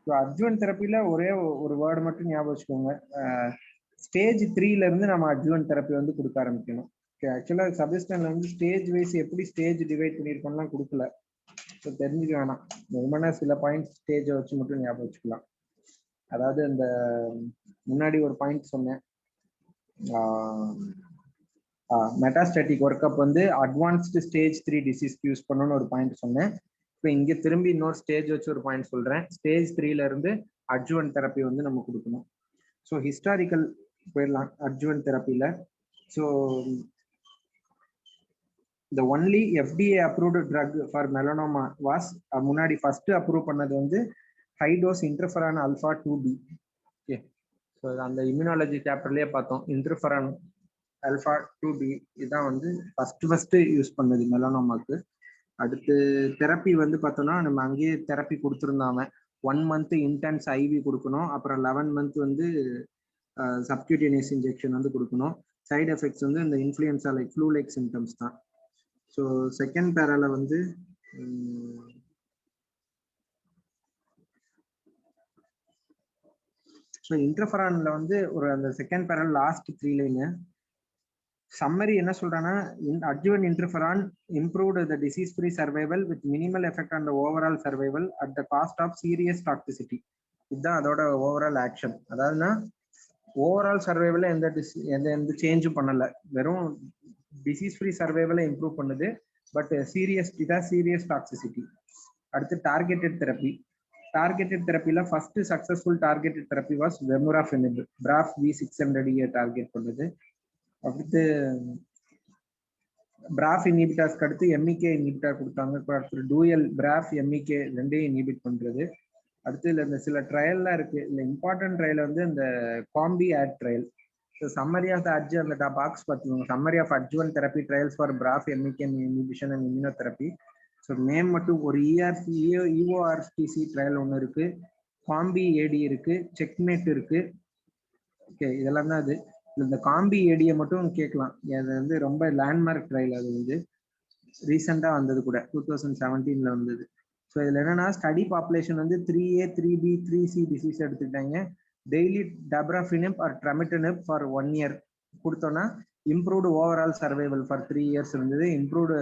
ஸோ அட்ஜுவன்ட் தெரப்பில ஒரே ஒரு வேர்டு மட்டும் ஞாபகம் வச்சுக்கோங்க. ஸ்டேஜ் 3ல இருந்து நம்ம அட்ஜுவன்ட் தெரப்பி வந்து கொடுக்க ஆரம்பிக்கணும். ஆக்சுவலா சபிஸ்டன்ல வந்து ஸ்டேஜ் வைஸ் எப்படி ஸ்டேஜ் டிவைட் பண்ணிருக்கோம்லாம் கொடுக்கல. ஸோ தெரிஞ்சுக்க வேணாம். வெறுமனா சில பாயிண்ட் ஸ்டேஜை வச்சு மட்டும் ஞாபகம் வச்சுக்கலாம். அதாவது அந்த முன்னாடி ஒரு பாயிண்ட் சொன்னேன், மெட்டாஸ்டாட்டிக் ஒர்க்அப் வந்து அட்வான்ஸ்டு ஸ்டேஜ் 3 டிசீஸ்க்கு யூஸ் பண்ணணும்னு ஒரு பாயிண்ட் சொன்னேன். இப்போ இங்கே திரும்பி இன்னொரு ஸ்டேஜ் வச்சு ஒரு பாயிண்ட் சொல்றேன். ஸ்டேஜ் 3ல இருந்து அட்ஜுவன்ட் தெரப்பி வந்து நம்ம கொடுக்கணும். ஸோ ஹிஸ்டாரிக்கல் போயிடலாம் அட்ஜுவன்ட் தெரப்பியில. So the only FDA approved drug for melanoma was முன்னாடி ஃபர்ஸ்ட் அப்ரூவ் பண்ணது வந்து high dose interferon alpha 2B. Okay, so அந்த இம்யூனாலஜி சாப்டர்லயே பார்த்தோம். இன்டர்ஃபெரான் ஆல்ஃபா 2B இதுதான் வந்து ஃபர்ஸ்ட் யூஸ் பண்ணது மெலனோமாக்கு. அடுத்து தெரப்பி வந்து பார்த்தோம்னா நம்ம அங்கேயே தெரப்பி கொடுத்துருந்தாங்க. 1 month இன்டென்ஸ் ஐவி கொடுக்கணும், அப்புறம் 11 month வந்து சப்கியூட்டேனியஸ் இன்ஜெக்ஷன் வந்து கொடுக்கணும். சைடு எஃபெக்ட்ஸ் வந்து இந்த influenza like flu like symptoms தான். ஸோ செகண்ட் பேரால வந்து ஸோ இன்டர்ஃபெரான்ல வந்து ஒரு அந்த செகண்ட் பேரல் லாஸ்ட் 3 லைன் சம்மரி என்ன சொல்றாங்கன்னா, adjuvant interferon improved the disease free survival with minimal effect on the overall survival at the cost of serious toxicity. இதுதான் அதோட ஓவரால் ஆக்ஷன். அதாவதுன்னா ஓவரால் சர்வைவல எந்த சேஞ்சும் பண்ணல, வெறும் டிசீஸ் ஃப்ரீ சர்வைவலை இம்ப்ரூவ் பண்ணுது. But serious toxicity. அடுத்து டார்கெட்டட் தெரப்பி. டார்கெட்டட் தெரப்பில first successful targeted therapy was vemurafenib. BRAF V600 target பண்ணுது. அடுத்து BRAF இன்ஹிபிட்டர்ஸ்க்கு அடுத்து MEK இன்ஹிபிட்டர் கொடுத்தாங்க. அடுத்து டூயல் BRAF MEK ரெண்டையும் இன்ஹிபிட் பண்றது. அடுத்து இதுல இந்த சில ட்ரையல்லாம் இருக்கு. இந்த இம்பார்ட்டன்ட் ட்ரையல் வந்து இந்த combi AD trial. Summary of அந்த பாக்ஸ் பார்த்துக்கோங்க. Summary of adjuvant therapy trials for BRAF MEK inhibition and immunotherapy. So name மட்டும் ஒரு EORTC ட்ரையல் ஒன்று இருக்கு, காம்பி ஏடி இருக்கு, செக்மேட் இருக்கு. ஓகே, இதெல்லாம் தான் அது. இந்த காம்பி ஏடியை மட்டும் கேட்கலாம். அது வந்து ரொம்ப லேண்ட்மார்க் ட்ரையல். அது வந்து ரீசெண்டாக வந்தது கூட, 2017 வந்தது. ஸோ இதில் என்னன்னா ஸ்டடி பாப்புலேஷன் வந்து 3A 3B 3C டிசீஸ் எடுத்துக்கிட்டாங்க. டெய்லி டப்ராஃபினிப் ஆர் ட்ரமிட்டனிப் ஃபார் 1 year கொடுத்தோன்னா improved overall survival for 3 years இருந்தது. இம்ப்ரூவ்டு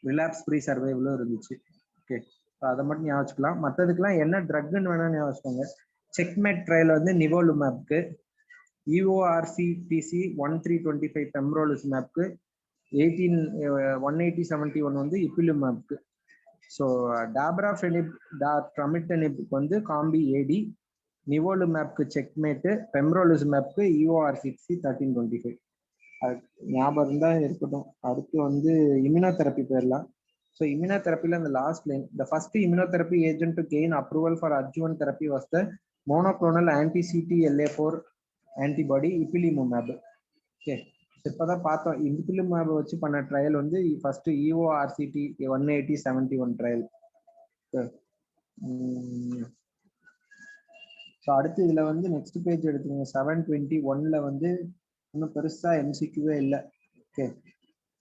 ரிலாப்ஸ் ஃப்ரீ சர்வைவலும் இருந்துச்சு. ஓகே, அதை மட்டும் ஞாபகம் வச்சுக்கலாம். மற்றதுக்கெல்லாம் என்ன ட்ரக்னு வேணா ஞாபகம் வச்சுக்கோங்க. செக்மேட் ட்ரையல் வந்து நிவோலுமேப்க்கு, EORTC 1325 பெம்ரோலிசிமேப்க்கு, 18071 வந்து இப்பிலிமேப்க்கு. ஸோ டாப்ராஃபெனிப் ட்ரமிட்டனிப்க்கு வந்து காம்பி ஏடி, நிவோலுமேப்க்கு செக்மேட்டு, பெம்ரோலிசிமேப்க்கு EORTC 1325. அது ஞாபகம் இருந்தா இருக்கட்டும். அடுத்து வந்து இம்யூனோதெரப்பி போயிடலாம். ஸோ இம்யூனோதெரப்பில இந்த last line, the first immunotherapy agent to gain approval for adjuvant therapy was the monoclonal anti-CTLA4 antibody ipilimumab. Okay, இப்போதான் பார்த்தோம். இப்பிலிமுமேப் வச்சு பண்ண ட்ரையல் வந்து ஃபர்ஸ்ட் EORTC 18071 ட்ரையல். ஸோ அடுத்து இதுல வந்து நெக்ஸ்ட் பேஜ் எடுத்துங்க. 721ல வந்து இன்னும் பெருசா MCQவே இல்லை. ஓகே,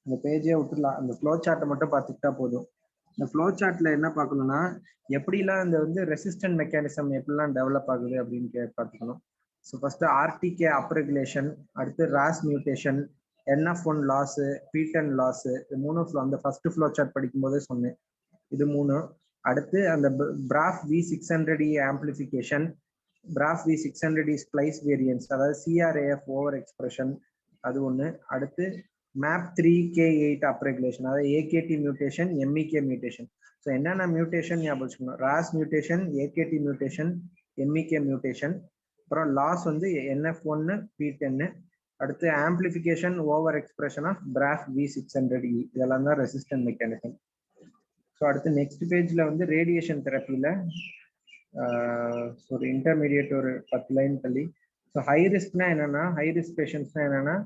இந்த பேஜே விட்டுடலாம். அந்த ஃப்ளோ சார்ட்டை மட்டும் பார்த்துக்கிட்டா போதும். இந்த ஃப்ளோ சார்ட்ல என்ன பார்க்கணும்னா எப்படிலாம் இந்த வந்து ரெசிஸ்டன்ட் மெக்கானிசம் எப்படிலாம் டெவலப் ஆகுது அப்படின்னு பார்த்துக்கணும். ஸோ ஃபர்ஸ்ட் RTK அப்ரெகுலேஷன், அடுத்து RAS mutation, NF1 loss, P10 loss, இது 3 அந்த ஃபர்ஸ்ட் ஃப்ளோ சார்ட் படிக்கும் போதே சொன்னேன். இது 3. அடுத்து அந்த BRAF V600E amplification, BRAF V600E splice variants, அதாவது CRAF ஓவர் எக்ஸ்பிரஷன், அது ஒன்று. அடுத்து MAP3K8 அப்ரெகுலேஷன், அதாவது AKT mutation, MEK mutation. So என்னென்ன மியூட்டேஷன் ஞாபகம் வச்சுக்கணும்? RAS mutation, AKT mutation, MEK mutation. அப்புறம் லாஸ் வந்து NF1 P10. அடுத்து amplification over expression of BRAF V600E. இதெல்லாம் தான் ரெசிஸ்டன்ட் மெக்கானிசம். ஸோ அடுத்து நெக்ஸ்ட் பேஜ்ல வந்து ரேடியேஷன் தெரப்பியில் ஒரு இன்டர்மீடியட் ஒரு 10 லைன் தள்ளி. ஸோ ஹை ரிஸ்க்னா என்னன்னா, ஹை ரிஸ்க் பேஷண்ட்ஸ்னா என்னன்னா,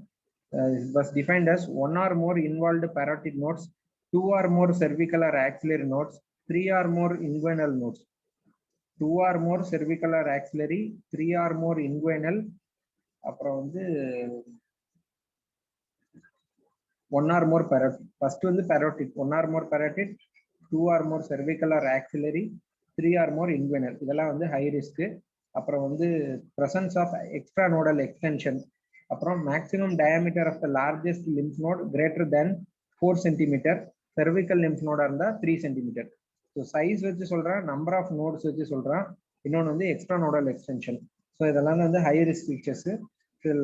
was defined as 1 or more involved parotid nodes, 2 or more cervical or axillary nodes, 3 or more inguinal nodes. 2 or more cervical or axillary, 3 or more inguinal, அப்புறம் வந்து 1 or more parotid. First வந்து parotid, 1 or more parotid, 2 or more cervical or axillary, 3 or more inguinal. இதெல்லாம் வந்து high risk. அப்புறம் வந்து presence of extranodal extension, அப்புறம் maximum diameter of the largest lymph node greater than 4 centimetre, cervical lymph node இருந்தா 3 centimetre. So size வச்சு சொல்றான், number of notes வச்சு சொல்றான். இன்னொன்று வந்து எக்ஸ்ட்ரானோடல் எக்ஸ்டென்ஷன். ஸோ இதெல்லாம் வந்து high risk features.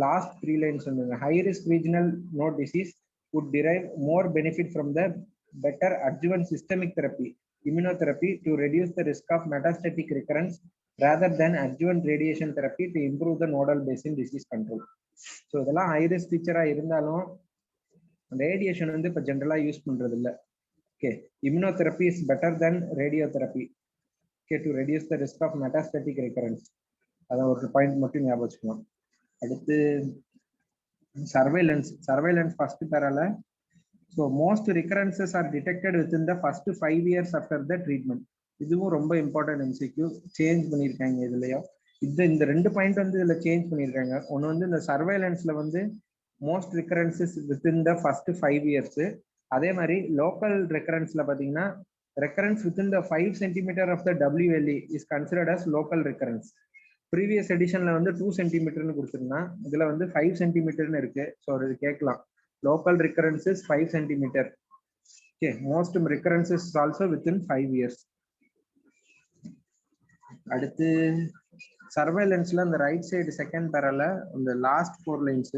Last 3 lines வந்து high risk regional node disease would derive more benefit from the better adjuvant systemic therapy, immunotherapy, to reduce the risk of metastatic recurrence rather than adjuvant radiation therapy to improve the nodal basin disease control. So இதெல்லாம் high risk ஃபீச்சரா இருந்தாலும் radiation வந்து இப்போ ஜென்ரலா use பண்றது இல்லை. Okay, immunotherapy is better than radiotherapy. Okay, to reduce the risk of metastatic recurrence. அதை ஒரு பாயிண்ட் மட்டும் ஞாபகம் வச்சுக்கணும். அடுத்து சர்வைலன்ஸ் ஃபர்ஸ்ட் பேரால. So most recurrences are detected within the first 5 years after the treatment. இதுவும் ரொம்ப இம்பார்ட்டன்ட் MCQ. சேஞ்ச் பண்ணியிருக்காங்க இதுலயும். இந்த 2 பாயிண்ட் வந்து இதுல சேஞ்ச் பண்ணியிருக்காங்க. ஒன்று வந்து இந்த சர்வைலன்ஸ்ல வந்து most recurrences within the first 5 years. அதே மாதிரி லோக்கல் ரெக்கரன்ஸ்ல பாத்தீங்கன்னா recurrence within the 5 centimeter of the WLE is considered as local recurrence. Previous எடிஷன்ல வந்து 2 சென்டிமீட்டர்னு கொடுத்துருந்தான், இதுல வந்து 5 சென்டிமீட்டர்னு இருக்கு. ஸோ இது கேட்கலாம். Local recurrence is 5 centimetre. Okay, most recurrences also within 5 years. அடுத்து சர்வைலன்ஸ்ல இந்த ரைட் சைடு செகண்ட் பேரால இந்த last 4 lines.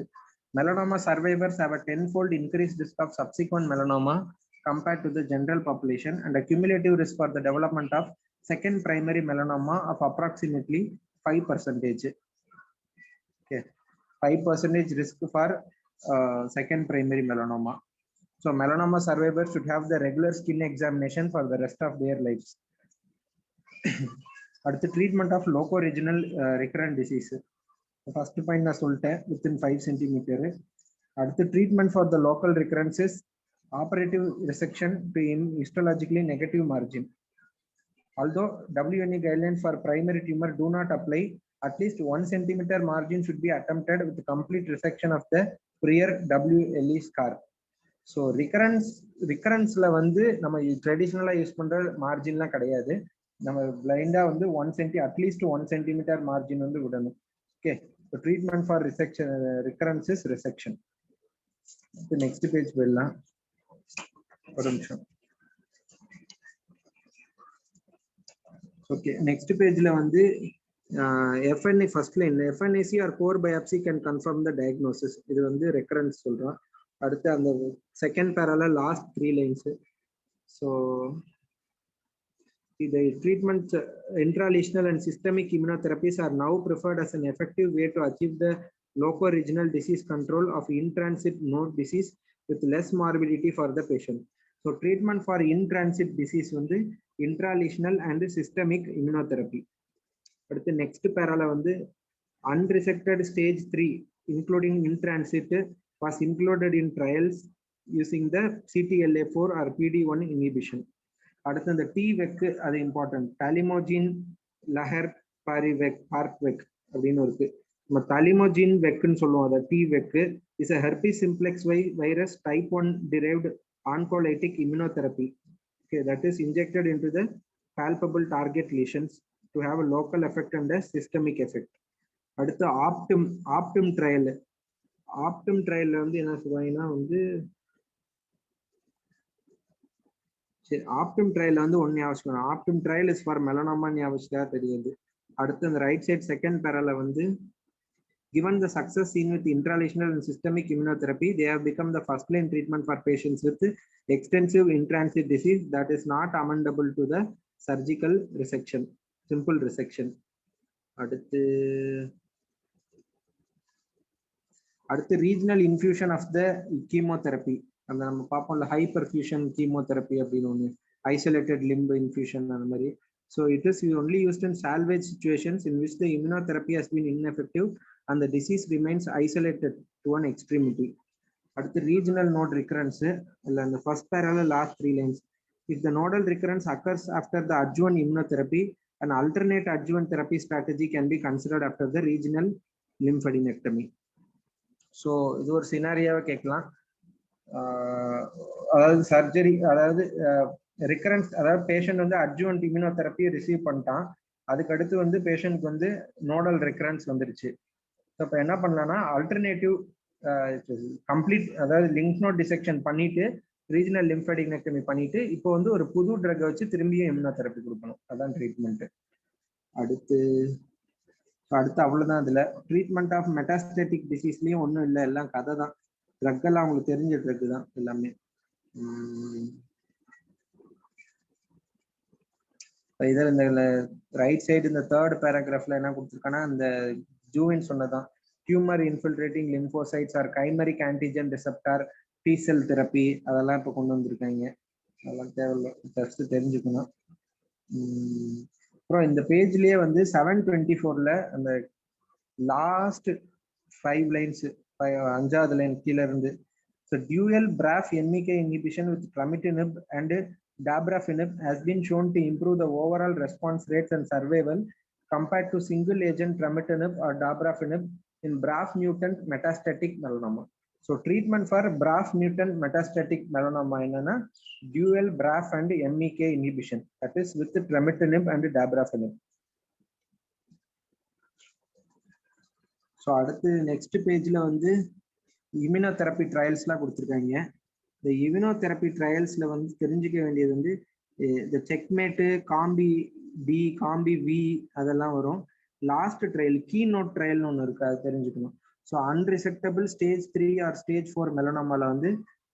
Melanoma survivors have a 10-fold increased risk of subsequent melanoma compared to the general population, and a cumulative risk for the development of second primary melanoma of approximately 5%. Okay, 5% risk for second primary melanoma. So melanoma survivors should have the regular skin examination for the rest of their lives. At the treatment of loco-regional recurrent disease. The first point I sollte within 5 centimeter. At the treatment for the local recurrences, operative resection to histologically negative margin. Although WNE guidelines for primary tumor do not apply, at least 1 centimeter margin should be attempted with complete resection of the prior WLE scar. So recurrence வந்து நம்ம ட்ரெடிஷனலா use பண்ற மார்ஜின்லாம் கிடையாது. நம்ம பிளைண்டா வந்து 1 cm at least 1 centimeter margin வந்து விடணும். Okay, so treatment for resection recurrence is resection. The next page போயிடலாம். ஒரு நிமிஷம். ஓகே, நெக்ஸ்ட் பேஜ்ல வந்து FNA first line FNAC or core biopsy can confirm the diagnosis. இது வந்து recurrence சொல்றோம். அடுத்து அந்த செகண்ட் பேரால last 3 lines. So the treatment intralesional and systemic immunotherapies are now preferred as an effective way to achieve the loco-regional disease control of in-transit node disease with less morbidity for the patient. So treatment for in-transit disease வந்து intralesional and systemic immunotherapy. அடுத்து next பேரால வந்து unresected stage 3 including in-transit was included in trials using the CTLA4 or PD1 inhibition. அடுத்து இந்த T-VEC அது important. தாலிமோஜின் Lahar பாரிவெக் பார்க்வெக் அப்படின்னு இருக்கு. நம்ம தாலிமோஜின் வெக்னு சொல்லுவோம். அதை T-VEC is a herpes simplex virus type 1 derived oncolytic immunotherapy. Okay, that is injected into the palpable target lesions to have a local effect and a systemic effect. அடுத்து ஆப்டிம் ட்ரையல்ல வந்து என்ன சொல்லுவாங்கன்னா வந்து சரி, ஆப்டிம் ட்ரையல் வந்து ஒன்னு ஞாபகம். ஆப்டிம் ட்ரையல் இஸ் ஃபார் மெலனோமா ஞாபகம் தெரியுது. அடுத்து அந்த ரைட் சைட் செகண்ட் பேரால வந்து given the success seen with intralesional and systemic immunotherapy, they have become the first line treatment for patients with extensive in-transit disease that is not amendable to the surgical resection, simple resection. அடுத்து regional infusion of the chemotherapy. அந்த நம்ம பார்ப்போம்ல high perfusion chemotherapy அப்படின்னு ஒன்று, isolated lymph infusion அந்த மாதிரி. So it is only used in salvage situations in which the immunotherapy has been ineffective and the disease remains isolated to one extremity. அடுத்து regional node recurrence இல்ல அந்த first பேரால last 3 lines. If the nodal recurrence occurs after the adjuvant immunotherapy, an alternate adjuvant therapy strategy can be considered after the regional lymphadenectomy. So இது ஒரு சினாரியாவை கேட்கலாம். அதாவது surgery, அதாவது recurrence, அதாவது பேஷண்ட் வந்து அட்ஜுவன்ட் இம்யூனோதெரப்பி ரிசீவ் பண்ணிட்டான். அதுக்கடுத்து வந்து பேஷண்ட்க்கு வந்து நோடல் ரெக்கரன்ஸ் வந்துருச்சு. ஸோ இப்போ என்ன பண்ணலாம்னா ஆல்டர்னேட்டிவ் கம்ப்ளீட், அதாவது லிம்ஃப் நோட் டிசெக்ஷன் பண்ணிட்டு ரீஜனல் லிம்ஃபெடிக்னெக்டமி பண்ணிட்டு இப்போ வந்து ஒரு புது ட்ரக்கை வச்சு திரும்பியும் இம்யூனோதெரப்பி கொடுக்கணும். அதான் ட்ரீட்மெண்ட். அடுத்து அவ்வளோதான். இதுல ட்ரீட்மெண்ட் ஆஃப் மெட்டாஸ்டேட்டிக் டிசீஸ்லயும் ஒன்றும் இல்லை, எல்லாம் கதை தான். ட்ரக் எல்லாம் அவங்களுக்கு தெரிஞ்ச ட்ரக் தான் எல்லாமே. இதில் இந்த ரைட் சைடு இந்த தேர்ட் பேராகிராஃப்ல என்ன கொடுத்துருக்காங்கன்னா, இந்த ஜூவின் சொன்னதான் tumour infiltrating lymphocytes or chimeric antigen receptor T cell therapy, அதெல்லாம் இப்போ கொண்டு வந்திருக்காங்க. அதெல்லாம் தேவையில்லை, ஜஸ்ட் தெரிஞ்சுக்கணும். அப்புறம் இந்த பேஜ்லயே வந்து 724ல அந்த லாஸ்ட் 5 லைன்ஸ், 5வது லைன் கீழே இருந்து, so dual BRAF MEK inhibition with trametinib and dabrafenib has been shown to improve the overall response rates and survival compared to single agent trametinib or dabrafenib in BRAF mutant metastatic melanoma. So treatment for BRAF mutant metastatic melanoma என்னன்னா dual BRAF and MEK inhibition, that is with trametinib and dabrafenib. So அடுத்து next பேஜ்ல வந்து immunotherapy ட்ரையல்ஸ்லாம் கொடுத்துருக்காங்க. இந்த immunotherapy ட்ரையல்ஸ்ல வந்து தெரிஞ்சுக்க வேண்டியது வந்து இந்த checkmate, combi D, combi V அதெல்லாம் வரும். லாஸ்ட் ட்ரையல் கீ நோட் ட்ரையல்னு ஒன்று இருக்கு, அது தெரிஞ்சுக்கணும். So unresectable stage 3 or stage 4 மெலனோமால வந்து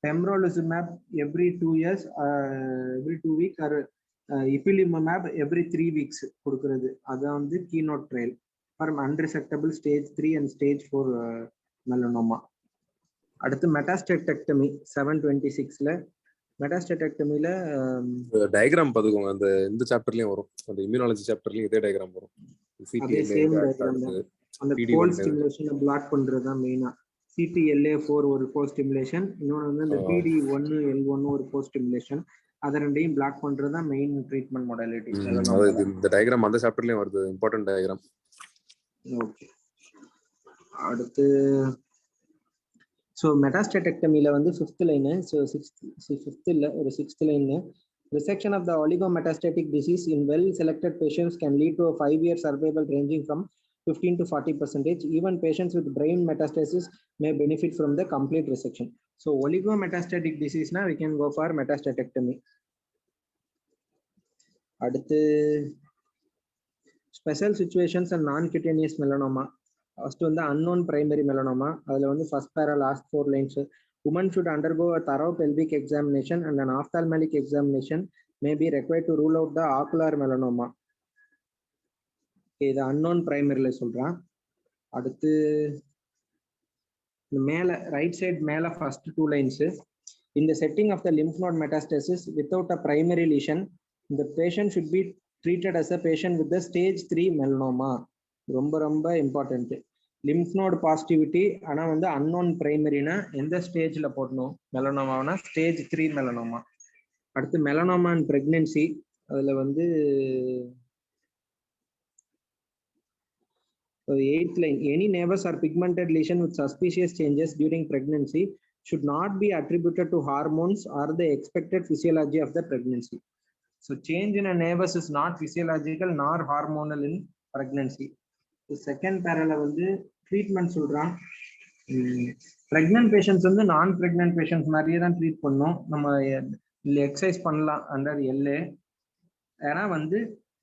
pembrolizumab every 2 years, every 2 weeks or ipilimumab every 3 weeks கொடுக்கறது. அதான் வந்து key note trial for unresectable stage 3 and stage 4 melanoma. அடுத்து மெட்டாஸ்டெக்டமி 726ல மெட்டாஸ்டெக்டமில டயக்ராம் பாத்துக்கோங்க. அந்த இந்த சாப்டர்லயும் வரும், அந்த இம்யூனாலஜி சாப்டர்லயும் இதே டயக்ராம் வரும். அதே சேம் டயக்ராம் தான். அந்த கோல்ட் ஸ்டிமுலேஷனை பிளாக் பண்றது தான் மெயினா. CTLA4 ஒரு கோல் ஸ்டிமுலேஷன், இன்னொன்று வந்து இந்த PD1 L1 ஒரு கோல் ஸ்டிமுலேஷன். அதை ரெண்டையும் பிளாக் பண்றது தான் மெயின் ட்ரீட்மெண்ட் மாடலிட்டி. இந்த டயக்ராம் அந்த சாப்டர்லயும் வருது, இம்பார்ட்டன்ட் டயக்ராம். ஓகே, அடுத்து ஸோ மெட்டாஸ்டெக்டமில வந்து 5th லைனு, ஸோ 5th இல்லை ஒரு 6th line, resection of the oligometastatic disease in well selected patients can lead to a 5-year survival ranging from 15 to 40%. Even patients with brain metastasis may benefit from the complete resection. So oligometastatic disease na we can go for metastasectomy. அடுத்து special situations and non-cutaneous melanoma. First வந்து unknown primary melanoma. அதுல வந்து first para last 4 lines. Women should undergo a thorough pelvic examination and an ophthalmic examination may be required to rule out the ocular melanoma. இது unknown primaryல சொல்றான். அடுத்து மேல right side மேல first 2 lines. In the setting of the lymph node metastasis without a primary lesion, the patient should be treated as a patient with the stage 3 melanoma. ரொம்ப important. Lymph note positivity ஆனா வந்து unknown பிரைமரினா எந்த ஸ்டேஜ்ல போடணும் மெலனோமானா stage 3 melanoma. அடுத்து melanoma and pregnancy, அதுல வந்து 8th line, any nevus or pigmented lesion with suspicious changes during pregnancy should not be attributed to hormones or the expected physiology of the pregnancy. So change in a nevus is not physiological nor hormonal in pregnancy. Second பேரல வந்து treatment சொல்றான். Pregnant patients வந்து நான் pregnant patients மாதிரியே தான் treat பண்ணோம். நம்ம exercise பண்ணலாம் அண்டர் எல்ஏ. ஏன்னா வந்து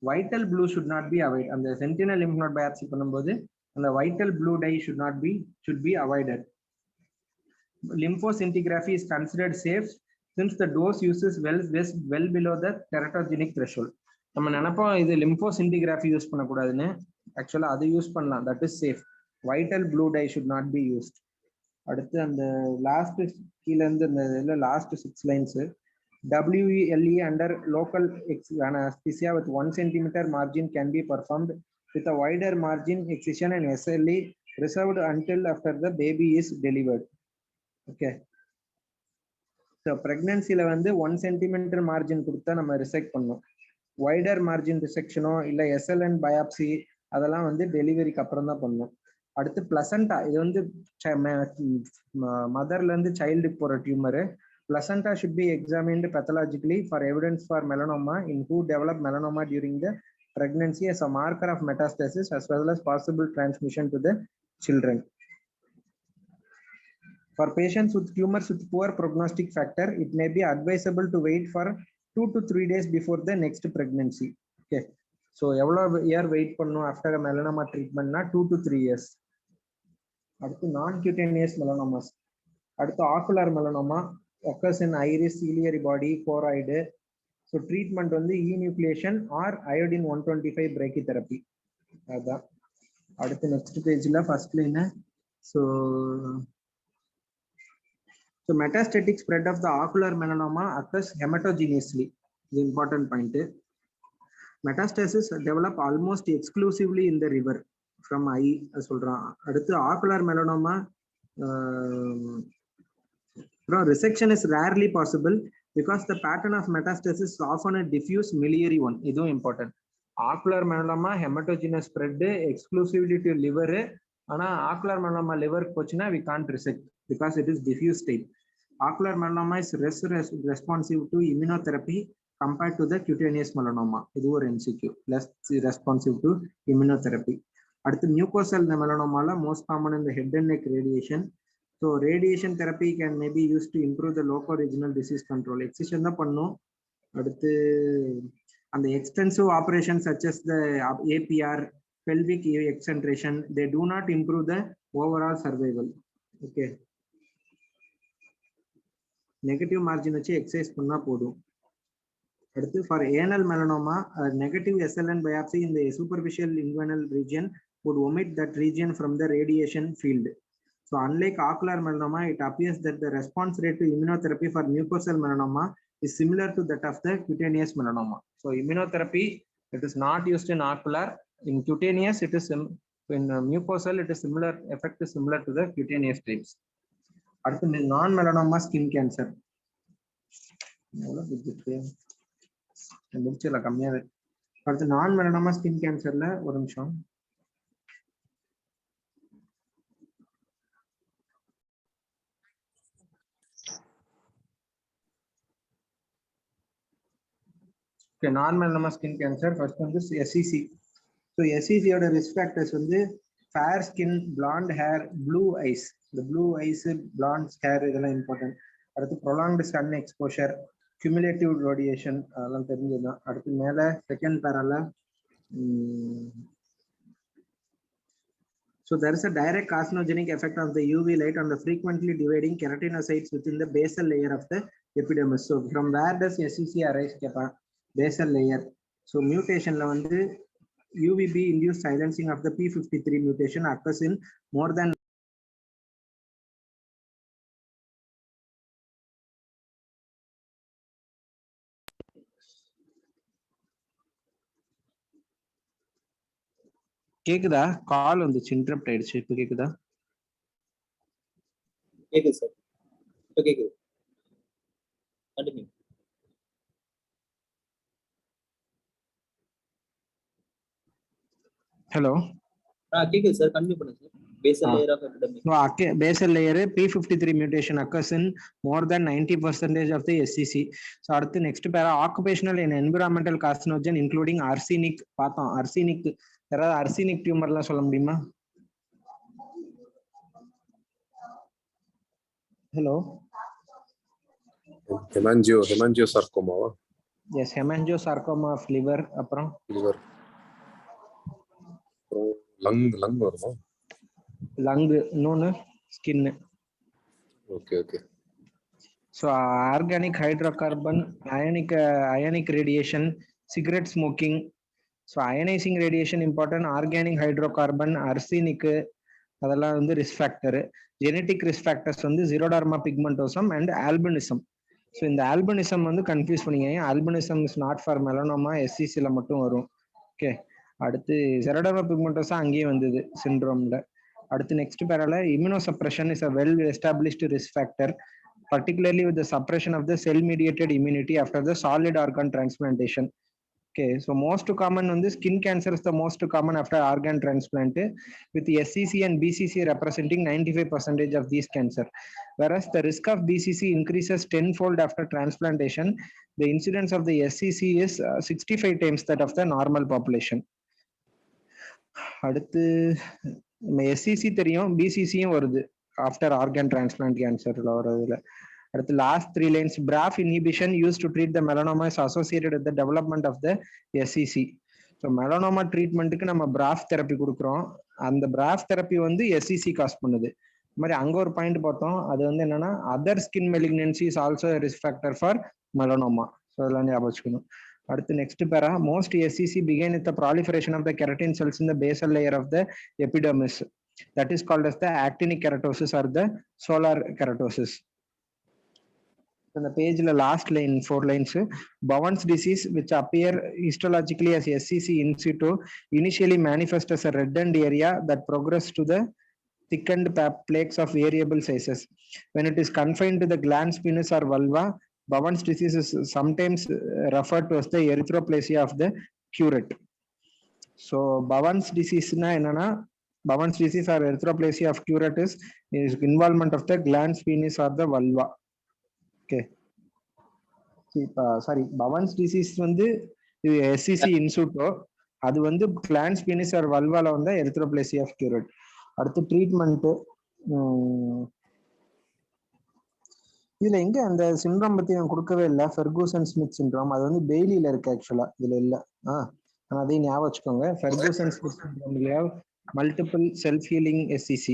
vital blue should not be avoid. அந்த சென்டினல் லிம்ப் நோட் பயாப்சி பண்ணும்போது அந்த vital blue dye should be avoided. Lymphoscintigraphy is considered safe since the dose uses well below the teratogenic threshold. நம்ம நினைப்போம் இது லிம்போசின்டிகிராஃபி use பண்ணக்கூடாதுன்னு, ஆக்சுவலா அது யூஸ் பண்ணலாம், that is safe. Vital blue dye should not be used. அடுத்து அந்த last கீழ இருந்து இந்த last 6 lines. WLE under local anesthesia with 1 centimeter margin can be performed with a wider margin excision and SLE reserved until after the baby is delivered. Okay. So pregnancy-ல வந்து 1 centimeter margin கொடுத்தா நம்ம resect பண்ணோம். Wider margin ரிசெக்ஷனோ இல்லை SLN biopsy அதெல்லாம் வந்து டெலிவரிக்கு அப்புறம் தான் பண்ணணும். அடுத்து பிளசண்டா, இது வந்து மதர்ல இருந்து சைல்டுக்கு போற tumour. பிளசண்டா should be examined pathologically for evidence for melanoma in who develop melanoma during the pregnancy as a marker of metastasis as well as possible transmission to the children. For patients with tumors with poor prognostic factor, it may be advisable to wait for 2 to 3 days before the next pregnancy. Okay. So எவ்வளவு year wait பண்ணும் after melanoma ட்ரீட்மெண்ட்னா 2 to 3 years. அடுத்து நான் cutaneous மெலனோமாஸ். அடுத்து ocular melanoma occurs in iris, ciliary body, choroid. So treatment வந்து enucleation or iodine 125 brachytherapy. அதான். அடுத்து next பேஜ்ல first line. So metastatic spread of the ocular melanoma occurs hematogeneously. The important point. Metastasis develop almost exclusively in the river from eye சொல்றான். அடுத்து ocular melanoma resection is rarely possible because the pattern of metastasis is often a diffuse miliary one. இதுவும் important. ocular melanoma hematogenous spread exclusively to liver. ஆனா ocular melanoma liver போச்சுன்னா we can't resect because it is diffuse type. Ocular melanoma is less responsive to immunotherapy compared to the cutaneous melanoma. இது ஒரு MCQ. Less responsive to immunotherapy. அடுத்து mucosal melanoma most common in the head and neck radiation. So radiation therapy can maybe used to improve the local regional disease control. Excision தான் பண்ணும். அடுத்து அந்த extensive operations such as the APR, pelvic excenteration, they do not improve the overall survival. Okay. Negative margin வச்சு exercise பண்ணா போதும். அடுத்து for anal melanoma negative SLN biopsy in the superficial inguinal region would omit that region from the radiation field. So unlike ocular melanoma, it appears that the response rate to immunotherapy for mucosal melanoma is similar to that of the cutaneous melanoma. So immunotherapy, it is not used in ocular. In cutaneous, it is in mucosal, it is similar, effect is similar to the cutaneous types. அடுத்து நான் melanoma skin cancer முடிச்சிடலாம் கம்மியாவே. அடுத்து நான் melanoma skin கேன்சர்ல ஒரு நிமிஷம். Okay, non-melanoma skin cancer, first one is SEC. So SEC oda risk factors வந்து fair skin, blonde hair, blue eyes. The blue eyes, blonde hair இதெல்லாம் important. அடுத்து prolonged sun exposure, cumulative radiation அதெல்லாம் தெரிஞ்சதுதான். அடுத்து மேல second பேரால so there is a direct carcinogenic effect of the UV light on the frequently dividing keratinocytes within the basal layer of the epidermis. So from where does SEC arise? Basal layer. So mutation la vandu UVB induced silencing of the P53 mutation occurs in more than கேக்குதா? கால் வந்துச்சு, interrupt ஆயிடுச்சு. இப்போ கேக்குதா? கேக்குது sir, இப்போ கேக்குது. Continue. Hello, கேக்குது sir, continue பண்ணுங்க sir. Basal layer of epidermis. So, basal layer P53 mutation occurs in more than 90% of the SCC. So, அடுத்து next para occupational and environmental carcinogen including arsenic. பார்த்தோம் arsenic. யாராவது arsenic tumorலாம் சொல்ல முடியுமா? Hello. hemangiosarcoma. Yes, hemangiosarcoma of liver. அப்புறம் liver. lung வருமா? lung, no skin. Okay. So organic hydrocarbon, ionic radiation, cigarette smoking. So ionizing radiation important, organic hydrocarbon, arsenic அதெல்லாம் வந்து risk factor. Genetic risk factors வந்து xeroderma pigmentosum and albinism. So இந்த albinism வந்து confuse பண்ணீங்க. Albinism is not for melanoma, SCC ல மட்டும் வரும். Okay, அடுத்து xeroderma pigmentosa அங்கேயே வந்தது சிண்ட்ரோம்ல. அடுத்து next பேரால immunosuppression is a well established risk factor, particularly with the suppression of the cell mediated immunity after the solid organ transplantation. Okay, so most common on the skin cancer is the most common after organ transplant, with SCC and BCC representing 95% of these cancer, whereas the risk of BCC increases tenfold after transplantation. The incidence of the SCC is 65 times that of the normal population. அடுத்து SCC தெரியும், BCCயும் வருது after organ transplant cancerல வரதுல. அடுத்து last 3 lines, BRAF inhibition used to treat the melanoma is associated with the development of the SCC. So melanoma treatmentக்கு நம்ம BRAF therapy கொடுக்குறோம். அந்த BRAF therapy வந்து SCC cos பண்ணுது. இந்த மாதிரி அங்க ஒரு பாயிண்ட் பார்த்தோம், அது வந்து என்னன்னா other skin malignancy is also a risk factor for melanoma. So அதெல்லாம் ஞாபகம் வச்சுக்கணும். அடுத்து next para, most SCC begin with the proliferation of the keratin cells in the basal layer of the epidermis. That is called as the actinic keratosis or the solar keratosis. In the page last line 4 lines, Bowen's disease, which appear histologically as SCC in situ, initially manifest as a reddened area that progress to the thickened plaques of variable sizes. When it is confined to the glans penis or vulva, Bowen's disease is sometimes referred to as the erythroplasia of the curate. So Bowen's disease na enna, Bowen's disease or erythroplasia of curate is involvement of the glans penis or the vulva. Okay. Sorry, Bowen's disease வந்து SCC in situ, அது வந்து glans penis or vulva ல வந்து erythroplasia of curate. அடுத்து treatment, இதுல எங்க அந்த syndrome பத்தி நான் கொடுக்கவே இல்லை. ஃபெர்கூசன் ஸ்மித் சிண்ட்ரோம், அது வந்து பெய்லியில இருக்கு ஆக்சுவலா, இதுல இல்ல. அதையும் ஞாபகம் வச்சுக்கோங்க. ஃபெர்கூசன் ஸ்மித் சிண்ட்ரோம்ல மல்டிபிள் செல்ஃப் ஹீலிங் SCC.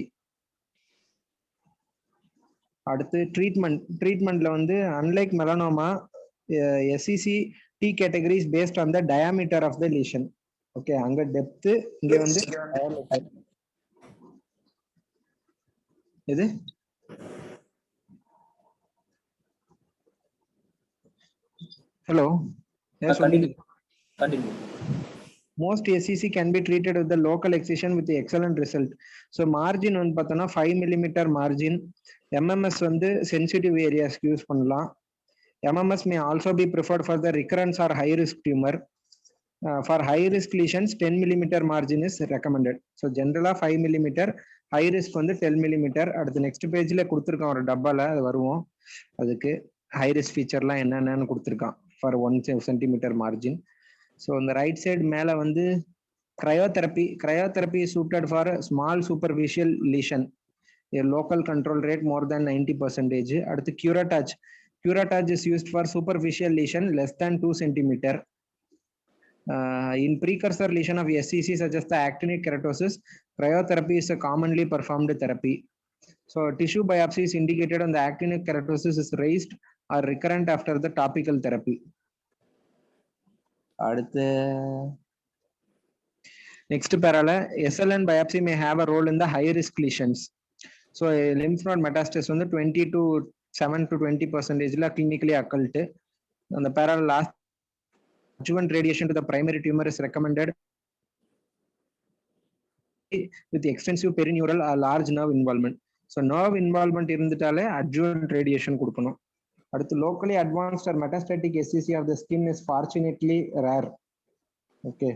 அடுத்து ட்ரீட்மெண்ட்ல வந்து unlike melanoma, SCC T category is based on the diameter of the lesion. Okay, அங்க டெப்த், இங்க வந்து diameter. எது? ஹலோ, சொல்லுங்க. Continue. Most SCC can be treated with the local excision with the excellent result. So margin வந்து பார்த்தோம்னா 5 mm margin. MMS வந்து sensitive areas use பண்ணலாம். MMS may also be preferred for the recurrence or high risk tumor. For high risk lesions 10 mm margin is recommended. So generally 5 mm, high risk வந்து 10 mm. அடுத்து next பேஜ்ல கொடுத்துருக்கான் ஒரு டப்பால, அது வருவோம். அதுக்கு ஹை ரிஸ்க் ஃபீச்சர்லாம் என்னென்னு கொடுத்துருக்கான் ஃபார் 1 cm margin. ஸோ இந்த ரைட் சைடு மேலே வந்து cryotherapy is suited for a small superficial lesion, a local control rate more than 90%. அடுத்து curettage is used for superficial lesion less than 2 cm. In precursor lesion of SCC such as the actinic keratosis, cryotherapy is a commonly performed therapy. So tissue biopsy is indicated when the actinic keratosis is raised or recurrent after the topical therapy. அடுத்து next parallel, SLN biopsy may have a role in the high risk lesions. So lymph node metastasis வந்து 7 to 20% clinically occult. On the parallel, last adjuvant radiation to the primary tumor is recommended with extensive perineural or large nerve involvement. So nerve involvement இருந்துட்டாலே adjuvant radiation கொடுக்கணும். அடுத்து locally advanced or metastatic SCC of the skin is fortunately rare. Okay.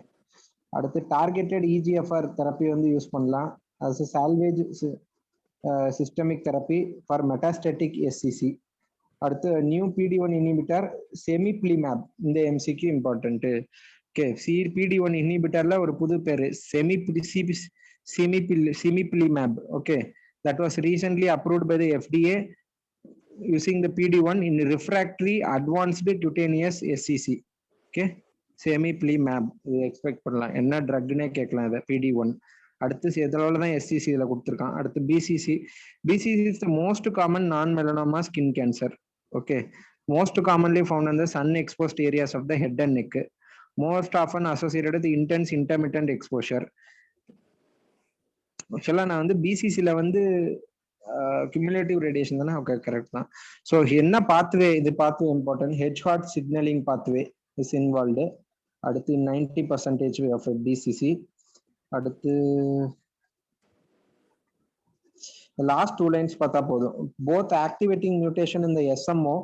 அடுத்து targeted EGFR therapy வந்து use பண்ணலாம் as a salvage systemic therapy for metastatic SCC. அடுத்து new PD1 inhibitor semiplimab, இந்த MCQ important. Okay, PD1 inhibitorல ஒரு புது பேரு semiplimab. Okay, that was recently approved by the FDA using the PD1 in refractory advanced cutaneous SCC. Okay, semiplimab expect பண்ணலாம், என்ன ட்ரக்னே கேட்கலாம் இதை. PD1 அடுத்து எதனால தான் SCC இதில் கொடுத்துருக்கான். அடுத்து BCC is the most common non-melanoma skin cancer. Okay, most commonly found in the sun exposed areas of the head and neck, most often associated with intense intermittent exposure. ஆக்சுவலா நான் வந்து BCCல வந்து cumulative radiation தானே. Okay, correct தான். So என்ன pathway, இது pathway important. Hedgehog signaling pathway is involved. அடுத்து 90% of BCC. அடுத்து லாஸ்ட் 2 lines பார்த்தா போதும். போத் ஆக்டிவேட்டிங் மியூட்டேஷன் இந்த SMO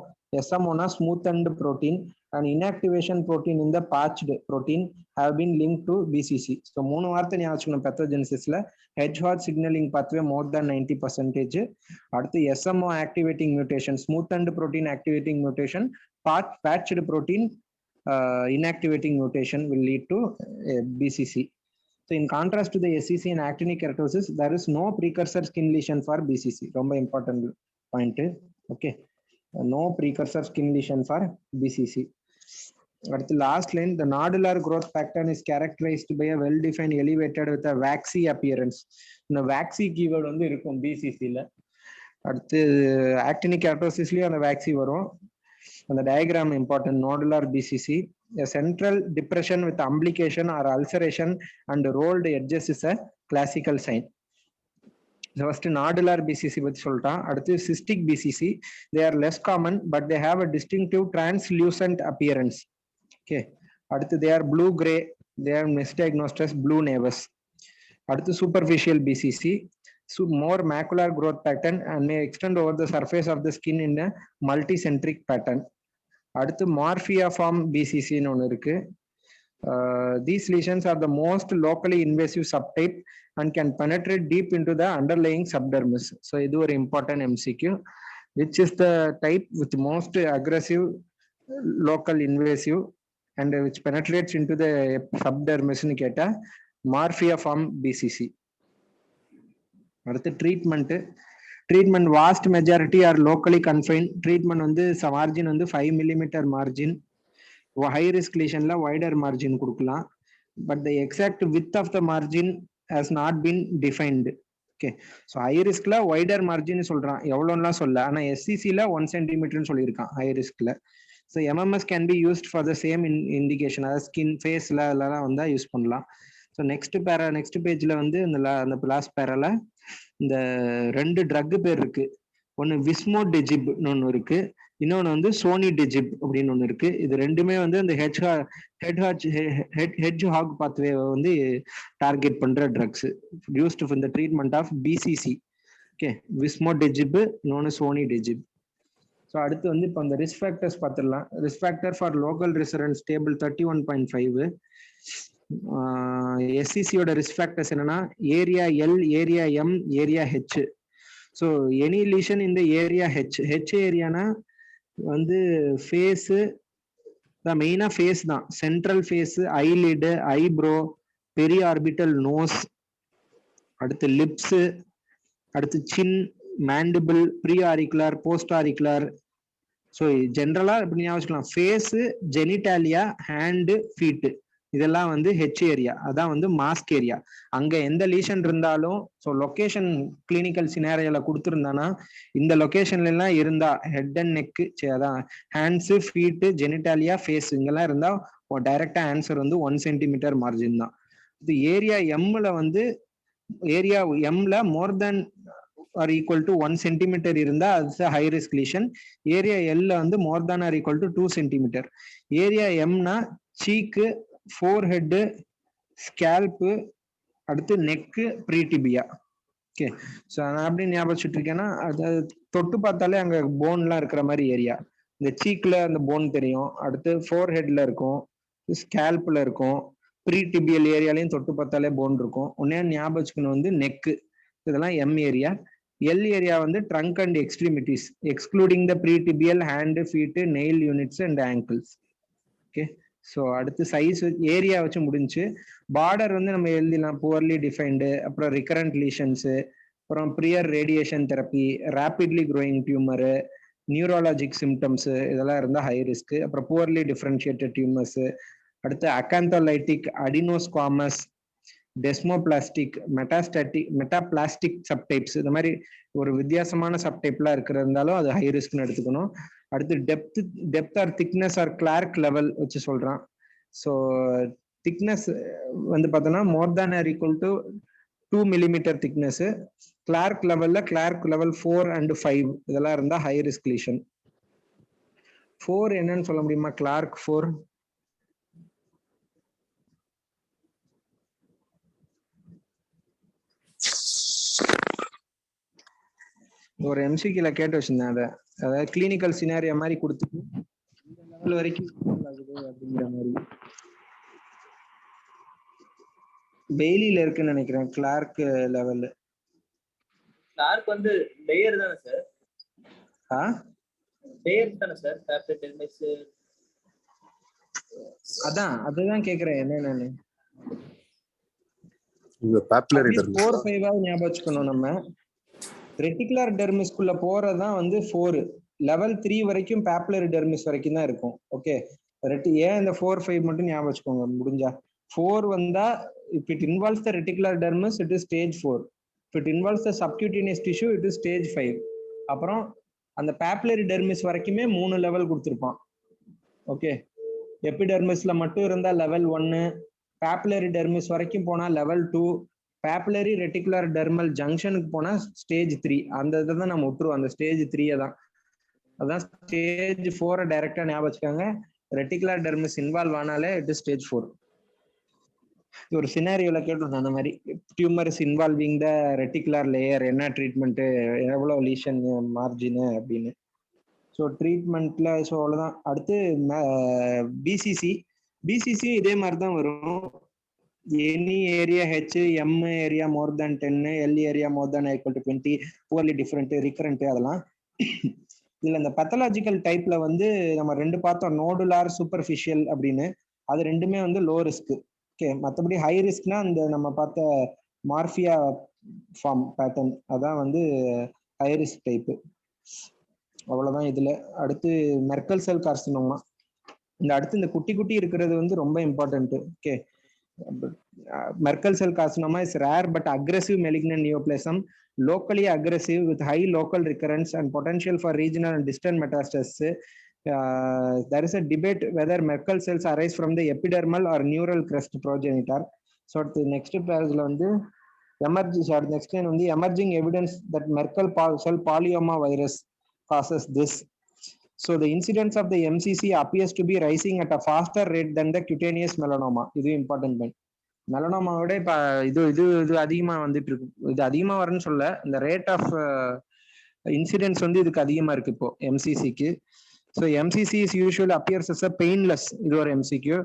smoothened protein and inactivation protein in the patched protein have been linked to BCC. So 3 வார்த்தை ஞாபகம் வச்சுக்கணும். பெத்தோஜெனிசிஸ்ல Hedgehog signaling pathway more than 90%. அடுத்து SMO activating mutation, smoothened protein activating mutation, patched protein inactivating mutation will lead to BCC. So in contrast to the SCC and actinic keratosis, there is no precursor skin lesion for BCC. ரொம்ப important point. Okay, no precursor skin lesion for BCC. At the last line, the nodular growth pattern is characterized by a well-defined elevated with a waxy appearance. இந்த waxy keyword வந்து இருக்கும் BCCல. அடுத்து actinic keratosisலயும் அந்த waxy வரும். அந்த diagram important. Nodular BCC, a central depression with umbilication or ulceration and rolled edges is a classical sign. First nodular BCC பத்தி சொல்லிட்டான். அடுத்து cystic BCC, they are less common but they have a distinctive translucent appearance. Okay, அடுத்து they are blue gray, they are misdiagnosed as blue nevus. அடுத்து superficial BCC, so more macular growth pattern and may extend over the surface of the skin in a multicentric pattern. அடுத்து morphiform BCC ன்னு ஒன்று இருக்கு. These lesions are the most locally invasive subtype and can penetrate deep into the underlying subdermis. So இது ஒரு important MCQ. Which is the type with most aggressive local invasive and which penetrates into the subdermis ன்னு கேட்டா morphiform BCC. அடுத்து treatment vast majority are locally confined. Treatment வந்து margin வந்து 5 mm margin. High risk lesionல wider margin கொடுக்கலாம். But the exact width of the margin has not been defined. Okay, so high riskல wider margin சொல்றான், எவ்வளோலாம் சொல்ல. ஆனா SCCல 1 cm சொல்லியிருக்கான் high riskல. So MMS can be used for the same indication, அதாவது skin faceல எல்லாம் வந்தா use பண்ணலாம். So next பேஜ்ல வந்து இந்த லாஸ்ட் பேரால இந்த 2 ட்ரக் பேர் இருக்கு. ஒன்னு விஸ்மோடெஜிப்னு ஒன்று இருக்கு, இன்னொன்று வந்து சோனிடெஜிப் அப்படின்னு ஒன்று இருக்கு. இது ரெண்டுமே வந்து இந்த ஹெட்ஜ் ஹாக் பாத்வேவை வந்து டார்கெட் பண்ற drugs used for the treatment of BCC. Okay, vismodegib இன்னொன்று சோனிடெஜிப். ஸோ அடுத்து வந்து இப்போ அந்த ரிஸ்க் ஃபேக்டர்ஸ் பார்த்துடலாம். Risk factor for local recurrence table 31.5. எஸ்சிசியோட ரிஸ்க் ஃபேக்டர்ஸ் என்னன்னா area L, area M, area H. So any lesion இந்த ஏரியா ஹெச் ஏரியானா வந்து ஃபேஸு தான், மெயினா ஃபேஸ் தான், சென்ட்ரல் ஃபேஸ், ஐலிடு, ஐப்ரோ, பெரிய ஆர்பிட்டல் நோஸ், அடுத்து லிப்ஸு, அடுத்து chin, mandible, pre auricular, post auricular. So ஜென்ரலா இப்படி ஞாபகம், ஃபேஸு, ஜெனிட்டாலியா, ஹேண்டு, ஃபீட்டு, இதெல்லாம் வந்து ஹெச் ஏரியா. அதான் வந்து மாஸ்க் ஏரியா. அங்க எந்த லீஷன் இருந்தாலும் ஸோ லொகேஷன் கிளினிக்கல் சினாரியோல கொடுத்துருந்தானா இந்த லொகேஷன்ல எல்லாம் இருந்தா ஹெட் அண்ட் நெக்கு, அதான் ஹேண்ட்ஸு, ஃபீட்டு, ஜெனிட்டாலியா, ஃபேஸ் இங்கெல்லாம் இருந்தா டைரக்டா ஆன்சர் வந்து 1 சென்டிமீட்டர் மார்ஜின் தான். இது ஏரியா எம்ல வந்து ஏரியா எம்ல more than or equal to 1 centimetre இருந்தா அது ஹை ரிஸ்க் லீஷன். ஏரியா எல்ல வந்து more than or equal to 2 centimetre. Area எம்னா சீக்கு, ஃபோர் ஹெட்டு, ஸ்கேல்பு, அடுத்து நெக்கு, ப்ரீடிபியா. ஓகே, ஸோ நான் அப்படி ஞாபகம் வச்சுட்டு இருக்கேன்னா அது தொட்டு பார்த்தாலே அங்கே போன்லாம் இருக்கிற மாதிரி ஏரியா. இந்த சீக்ல அந்த போன் தெரியும், அடுத்து ஃபோர் ஹெட்ல இருக்கும், ஸ்கேல்ப்ல இருக்கும், ப்ரீடிபியல் ஏரியாலையும் தொட்டு பார்த்தாலே போன் இருக்கும். உடனே ஞாபகம் வச்சுக்கணும் வந்து நெக்கு, இதெல்லாம் எம் ஏரியா. எல் ஏரியா வந்து trunk and extremities excluding the pretibial, hand, feet, nail units and ankles. Okay, so அடுத்து சைஸ் ஏரியா வச்சு முடிஞ்சு. பார்டர் வந்து நம்ம எழுதிடலாம், புவர்லி டிஃபைன்டு, அப்புறம் ரிகரண்ட் லீஷன்ஸு, அப்புறம் prior radiation therapy, rapidly growing tumour, neurologic symptoms இதெல்லாம் இருந்தால் ஹை ரிஸ்க். அப்புறம் புவர்லி டிஃபரன்ஷியேட்டட் டியூமர்ஸு, அடுத்து அகாந்தோலைட்டிக், அடினோஸ்குவாமஸ், டெஸ்மோபிளாஸ்டிக், மெட்டாபிளாஸ்டிக் சப்டைப்ஸ், இந்த மாதிரி ஒரு வித்தியாசமான சப்டைப்லாம் இருக்கிறதாலும் அது ஹை ரிஸ்க்னு எடுத்துக்கணும். அடுத்து depth or thickness or Clark level வச்சு சொல்றான். ஸோ திக்னஸ் வந்து பார்த்தோன்னா more than or equal to 2 millimetre thickness. Clark level 4 and 5 இதெல்லாம் இருந்தா ஹை ரிஸ்க் லீஷன். 4 என்னன்னு சொல்ல முடியுமா? கிளார்க் 4 ஒரு எம்சிக்யூல கேட்டு வச்சிருந்தேன். அதாவது கிளினிக்கல் சினாரியோ மாதிரி கொடுத்துட்டு இந்த லெவல் வரைக்கும் ஆகுது அப்படிங்கிற மாதிரி. பெய்லில இருக்குன்னு நினைக்கிறேன் கிளார்க் லெவல். கிளார்க் வந்து லேயர் தானே சார்? லேயர் தானே சார்? Tablet dermis. அதுதான் கேக்குறேன் என்னன்னு. இந்த பாப்புலர் டெர்மிஸ் 4 5 ஞாபகம் வச்சுக்கணும். நம்ம ரெட்டிகுலர் டெர்மிஸ்க்குள்ள போறதான் வந்து 4. லெவல் 3 வரைக்கும் பாப்புலர் டெர்மிஸ் வரைக்கும் தான் இருக்கும். ஓகே, ஏன் இந்த 4 5 மட்டும் ஞாபகம் வச்சுக்கோங்க முடிஞ்சா. 4 வந்தா if it involves the reticular dermis it is stage 4. if it involves the subcutaneous tissue it is stage 5. அப்புறம் அந்த பாப்புலரி டெர்மிஸ் வரைக்குமே 3 லெவல் கொடுத்துருப்பான். ஓகே, எபிடெர்மிஸ்ல மட்டும் இருந்தா லெவல் 1, பாப்புலரி டெர்மிஸ் வரைக்கும் போனா லெவல் 2, பாப்புலரி ரெட்டிகுலர் டெர்மல் ஜங்ஷனுக்கு போனா ஸ்டேஜ் 3. அந்த இதை தான் நம்ம விட்டுருவோம், அந்த ஸ்டேஜ் 3 தான். அதான் ஸ்டேஜ் 4 டைரக்டா ஞாபகம் வச்சுக்காங்க. ரெட்டிகுலர் டெர்மிஸ் இன்வால்வ் ஆனாலே இட் இஸ் ஸ்டேஜ் 4. ஒரு சினாரியோல கேட்டிருந்தோம் அந்த மாதிரி, டியூமர்ஸ் இன்வால்விங் த ரெட்டிகுலர் லேயர், என்ன ட்ரீட்மெண்ட், எவ்வளவு லீஷன் மார்ஜின் அப்படின்னு. ஸோ ட்ரீட்மெண்ட்ல ஸோ அவ்வளோதான். அடுத்து பிசிசி இதே மாதிரி தான் வரும். Any area H, M area more than 10, L area more than equal to 20, poorly different, recurrent அதெல்லாம். இதுல இந்த பேத்தாலஜிக்கல் டைப்ல வந்து நம்ம 2 பார்த்தோம், நோடுலார், சூப்பர்ஃபிஷியல் அப்படின்னு. அது ரெண்டுமே வந்து லோ ரிஸ்க். ஓகே, மற்றபடி ஹை ரிஸ்க்னா இந்த நம்ம பார்த்த மார்பியா ஃபார்ம் பேட்டர்ன் அதான் வந்து ஹை ரிஸ்க் டைப்பு. அவ்வளவுதான் இதுல. அடுத்து மெர்க்கல் செல் கார்சினோமா. அடுத்து இந்த குட்டி குட்டி இருக்கிறது வந்து ரொம்ப important. Okay, Merkel cell carcinoma is rare but aggressive malignant neoplasm, locally aggressive with high local recurrence and potential for regional and distant metastasis. There is a debate whether Merkel cells arise from the epidermal or neural crest progenitor. So the next page வந்து Next line on the emerging evidence that Merkel cell polyoma virus causes this. So the incidence of the MCC appears to be rising at a faster rate than the cutaneous melanoma. This is important point. மெலனோமாவோட இப்ப இது அதிகமா வந்துட்டு இருக்கு. இது அதிகமா வரும்னு சொல்ல, இந்த ரேட் ஆஃப் இன்சிடென்ட்ஸ் வந்து இதுக்கு அதிகமா இருக்கு இப்போ எம்சிசிக்கு. So MCC is usually appears as a painless. இது ஒரு MCQ.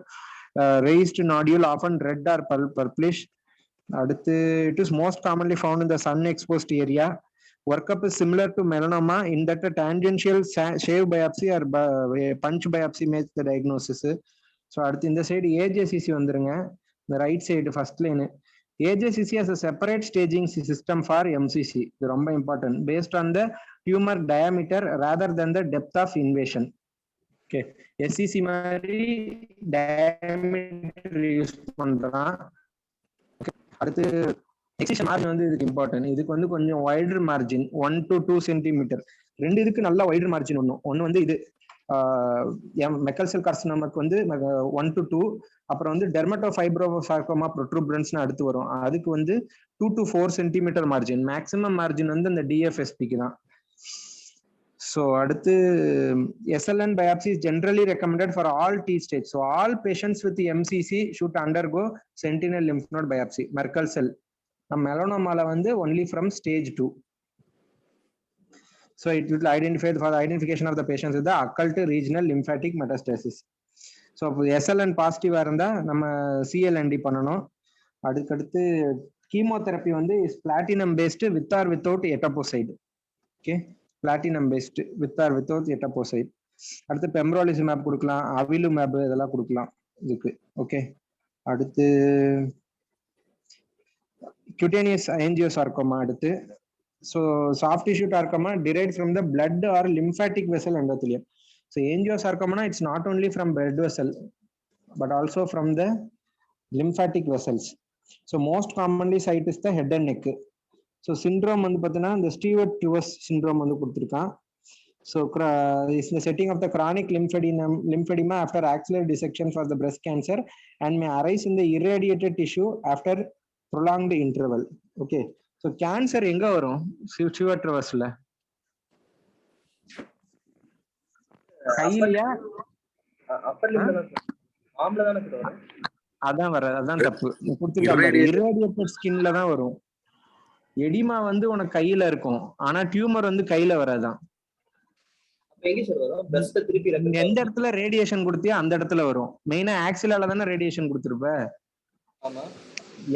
raised nodule often red or purplish. அடுத்து it is most commonly found in the sun exposed area. Workup is similar to melanoma in that a tangential shave biopsy or punch biopsy makes the diagnosis. So அடுத்து இந்த side ஏஜேசிசி வந்துருங்க. இந்த right side first line. AJCC has a separate staging system for MCC. இது ரொம்ப important. Based on the tumor diameter rather than the depth of invasion. Okay. SCC மாதிரி diameter use பண்றான். அடுத்து எக்ஸிஷன் margin வந்து இதுக்கு இம்பார்ட்டன்ட். இதுக்கு வந்து கொஞ்சம் வைடர் மார்ஜின் 1 to 2 சென்டிமீட்டர். ரெண்டு இதுக்கு நல்ல வைடர் மார்ஜின் ஒன்று வந்து இது மெக்கல் செல் கார்சினோமாக்கு வந்து 1 to 2. அப்புறம் வந்து டெர்மட்டோஃபைப்ரோசார்கோமா ப்ரொட்ரூபரன்ஸ்னு அடுத்து வரும். அதுக்கு வந்து 2 to 4 centimetre margin. Maximum margin வந்து அந்த டிஎஃப்எஸ்பிக்கு தான். ஸோ அடுத்து SLN biopsy is generally recommended for all T stage. So all patients with MCC should undergo sentinel lymph node biopsy. Merkel cell melanoma வந்து only from stage 2. So it will identify for the identification of the patients with the occult regional lymphatic metastasis. So SLN பாசிட்டிவா இருந்தா நம்ம CLND பண்ணணும். அதுக்கடுத்து chemotherapy வந்து is platinum based with or without etoposide. Okay, platinum based with or without etoposide. அடுத்து pembrolizumab கொடுக்கலாம், அவிலுமேப் இதெல்லாம் கொடுக்கலாம் இதுக்கு. ஓகே, அடுத்து cutaneous angiosarcoma அடுத்து. So soft tissue sarcoma derived from the blood or lymphatic vessel endothelium. So angiosarcoma, it's not only from blood vessel but also from the lymphatic vessels. So most commonly site is the head and neck. So syndrome வந்து பார்த்தீங்கன்னா இந்த Stewart-Tewers syndrome வந்து கொடுத்திருக்கான். So is the setting of the chronic lymphedema after axillary dissection for the breast cancer and may arise in the irradiated tissue after prolonged interval. Okay, so cancer எங்க வரும்? Stewart-Tewersல கையிலயா? அதான் வர, அதான் தப்பு கொடுத்துருக்காங்க. irradiated skinல தான் வரும். எடிமா வந்து உனக்கு கையில இருக்கும், ஆனா டியூமர் வந்து கையில வராதான். எந்த இடத்துல ரேடியேஷன் கொடுத்தியோ அந்த இடத்துல வரும். மெயினா ஆக்சிலால தானே ரேடியேஷன் கொடுத்துருப்ப.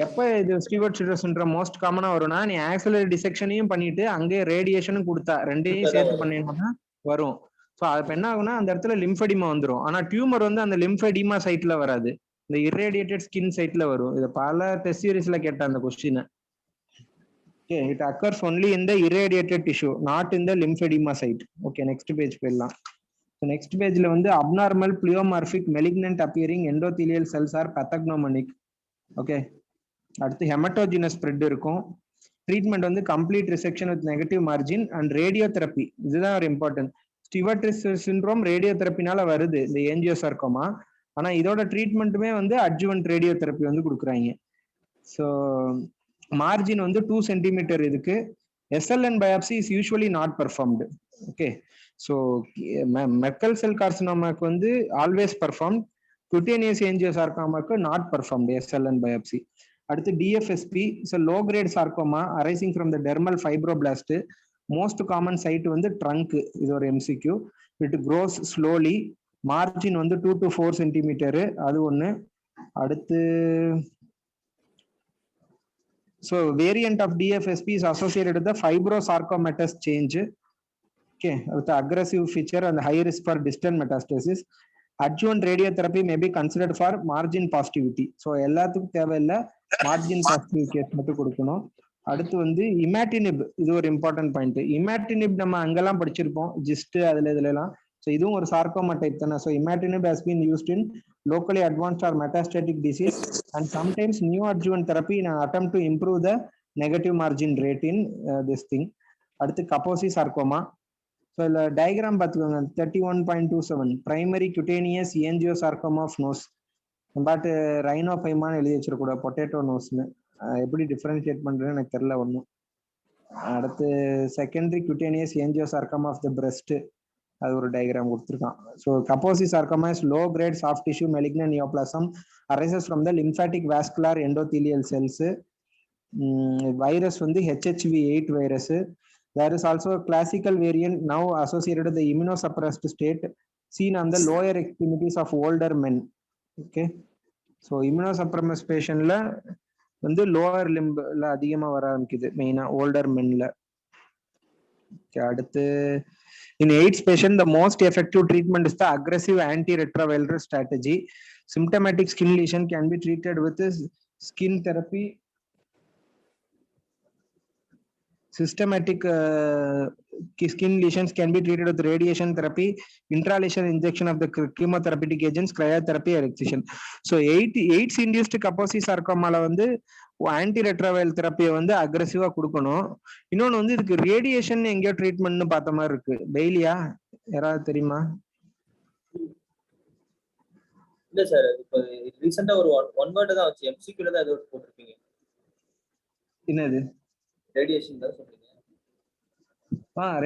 எப்ப இது ஸ்டீவர்ட் சிண்ட்ரோம் மோஸ்ட் காமனா வரும்னா, நீ ஆக்சிலரி டிசெக்ஷனையும் பண்ணிட்டு அங்கே ரேடியேஷனும் கொடுத்தா, ரெண்டையும் சேர்த்து பண்ணீங்கன்னா வரும். ஸோ அப்ப என்ன ஆகும்னா அந்த இடத்துல லிம்ஃபெடிமா வந்துடும். ஆனா டியூமர் வந்து அந்த லிம்ஃபெடிமா சைட்ல வராது, இந்த irradiated skin சைட்ல வரும். இது பல டெஸ்ட் சீரிஸ்ல கேட்ட அந்த question. Okay, it occurs only in the irradiated tissue, not in the lymphedema site. Okay, next page போயிடலாம். So next pageல வந்து abnormal pleomorphic malignant appearing endothelial cells are pathognomonic. Okay, அடுத்து ஹெமட்டோஜினஸ் spread இருக்கும். ட்ரீட்மெண்ட் வந்து complete resection with negative margin and radiotherapy. இதுதான் ஒரு important. Stewart syndrome ரேடியோதெரப்பினால வருது இந்த ஏஞ்சியோசார்கோமா. ஆனா இதோட ட்ரீட்மெண்ட்டுமே வந்து அட்ஜுவன்ட் ரேடியோதெரப்பி வந்து கொடுக்குறாங்க. ஸோ மார்ஜின் வந்து 2 சென்டிமீட்டர் இதுக்கு. SLN biopsy is usually not performed. Okay, so Merkel cell கார்சினோமாக்கு வந்து ஆல்வேஸ் performed, cutaneous angiosarcomaக்கு not performed SLN biopsy. அடுத்து DFSP is a low grade sarcoma arising from the dermal fibroblast. Most common site வந்து trunk. இது ஒரு MCQ. It grows slowly. Margin வந்து 2 to 4 centimetre. அது ஒன்று. அடுத்து so variant of DFSP is associated with the fibrosarcomatous change. Okay, with the aggressive feature and high risk for distant metastasis. Adjuvant radiotherapy may be considered for margin positivity. So எல்லாத்துக்கும் தேவையில்லை, margin positive case மட்டும் கொடுக்கணும். அடுத்து வந்து இமேட்டினிப், இது ஒரு important point. இமேட்டினிப் நம்ம அங்கெல்லாம் படிச்சிருப்போம், ஜிஸ்ட் அதுல இதுல எல்லாம். ஸோ இதுவும் ஒரு சார்கோமா டைப் தானே. So imatinib has been used in locally advanced or metastatic disease and sometimes neoadjuvant therapy in an attempt to improve the negative margin rate in this thing. அடுத்து Kaposi sarcoma. So இதில் diagram பார்த்துக்கோங்க. 31.27 primary cutaneous angiosarcoma of nose. But ரைனோஃபைமான்னு எழுதி வச்சிருக்கூட, potato நோஸ்னு. எப்படி differentiate பண்றேன்னு எனக்கு தெரியல ஒன்றும். அடுத்து secondary cutaneous angiosarcoma of the breast, அது ஒரு டயக்ராம் கொடுத்துருக்கான். So Kaposi sarcoma is low grade soft tissue malignant neoplasm arises from the lymphatic vascular endothelial cells. Virus வந்து HHV8 virus. There is also a classical variant now associated with the immunosuppressed state seen on the lower extremities of older men. Okay, so immunosuppressed patientல வந்து lower லிம்பில் அதிகமா வர ஆரம்பிக்குது, மெயினா older மென்ல. அடுத்து in AIDS patient the most effective treatment is the aggressive antiretroviral strategy. Symptomatic skin lesion can be treated with skin therapy. Systematic skin lesions can be treated with radiation therapy, intralesional injection of the chemotherapeutic agents, cryotherapy or excision. So AIDS induced Kaposi sarcoma வந்து antiretroviral தெரப்பியை வந்து அக்ரெசிவா கொடுக்கணும். இன்னொன்னு வந்து இதுக்கு radiation எங்கேயோ ட்ரீட்மெண்ட்னு பார்த்த மாதிரி இருக்கு. டெய்லியா யாராவது தெரியுமா? இல்ல சார், இப்போ ரீசெண்டா ஒரு ஒன் வேர்ட் தான் வச்சு எம்சிக்யூல தான் ஏதோ போட்டிருக்கீங்க. என்னது? ரேடியேஷன் தான் சொல்றீங்க.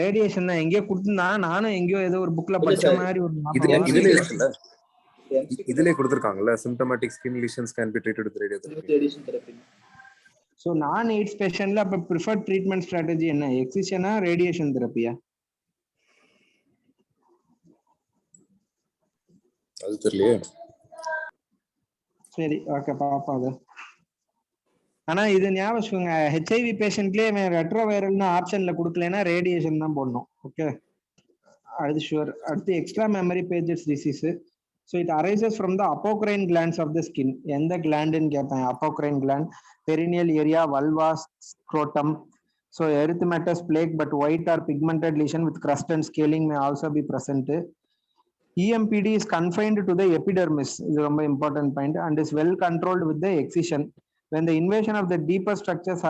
ரேடியேஷன் தான் எங்கேயோ கொடுத்துருந்தா, நானும் எங்கேயோ ஏதோ ஒரு புக்ல படிச்ச மாதிரி ஒரு இதுல இருக்குல்ல, இதுலயே கொடுத்திருக்காங்கல்ல, symptomatic skin lesions can be treated with radiation therapy. So நான் AIDS பேஷண்ட்ல அப்ப preferred treatment strategy என்ன? எக்ஸிஷனா ரேடியேஷன் தெரப்பியா? அது தெரியலையே. சரி, ஓகே, பாப்போம் அது. ஆனா இது ஞாபகம் வச்சுக்கோங்க, ஹெச்ஐவி பேஷண்ட்லயே ரெட்ரோவைரல்னு ஆப்ஷன்ல கொடுக்கலன்னா ரேடியேஷன் தான் போடணும். ஓகே, அது ஷுவர். அடுத்து extramammary Paget's disease. So it arises from the apocrine glands of the skin. எந்த கிளாண்டுன்னு கேட்பேன். Apocrine gland, perineal area, vulva, scrotum. So erythematous plaque but white or pigmented lesion with crust and scaling may also be present. EMPD is confined to the epidermis, இது ரொம்ப important point, and is well controlled with the excision. When the invasion of the deeper structures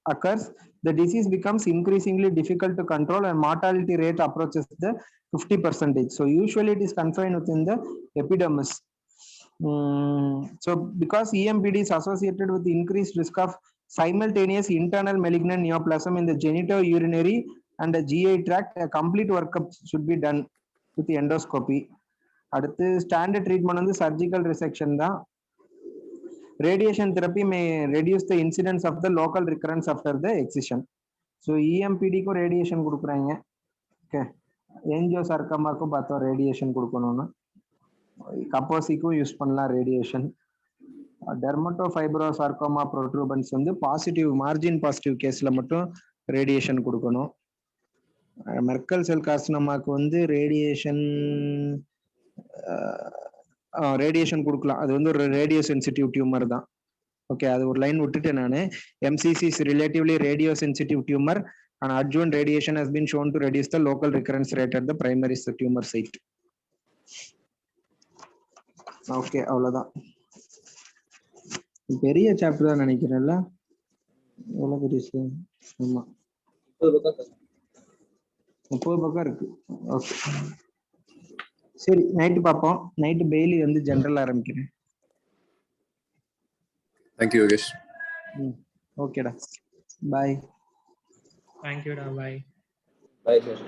occurs, the disease becomes increasingly difficult to control and mortality rate approaches the 50%. So usually it is confined within the epidermis. So because EMPD is associated with increased risk of simultaneous internal malignant neoplasm in the genitourinary and the GI tract, a complete workup should be done with endoscopy. அடுத்து standard treatment வந்து surgical resection தான். Radiation therapy may reduce the incidence of the local recurrence after the excision. So EMPD-க்கும் radiation கொடுக்குறாங்க. Okay, ஏஞ்சியோசார்கோமாக்கும் பார்த்தோம் radiation கொடுக்கணும்னு. கப்போசிக்கும் use பண்ணலாம் radiation. டெர்மட்டோஃபைப்ரோசார்கோமா ப்ரோட்ரூபன்ஸ் வந்து பாசிட்டிவ், மார்ஜின் பாசிட்டிவ் கேஸ்ல மட்டும் ரேடியேஷன் கொடுக்கணும். மெர்க்கல் செல் கார்சினோமாக்கு வந்து ரேடியேஷன் கொடுக்கலாம். அது வந்து ஒரு ரேடியோ சென்சிட்டிவ் டியூமர் தான். ஓகே, அது ஒரு லைன் விட்டுட்டு நான் MCC is relatively radio sensitive tumor and adjuvant radiation has been shown to reduce the local recurrence rate at the primary tumor site. Okay, அவ்வளவுதான். பெரிய சாப்டர் தான் நினைக்கிறேன்ல. எவ்வளவு பெரிய? ஆமா, 30 பக்கம் இருக்கு. ஓகே, சரி, நைட்டு பார்ப்போம். நைட்டு பெய்லி வந்து ஜெனரல் ஆரம்பிக்கிறேன். தேங்க்யூ யோகேஷ். ஓகேடா, பாய். தேங்க்யூடா, பாய். Bye sir.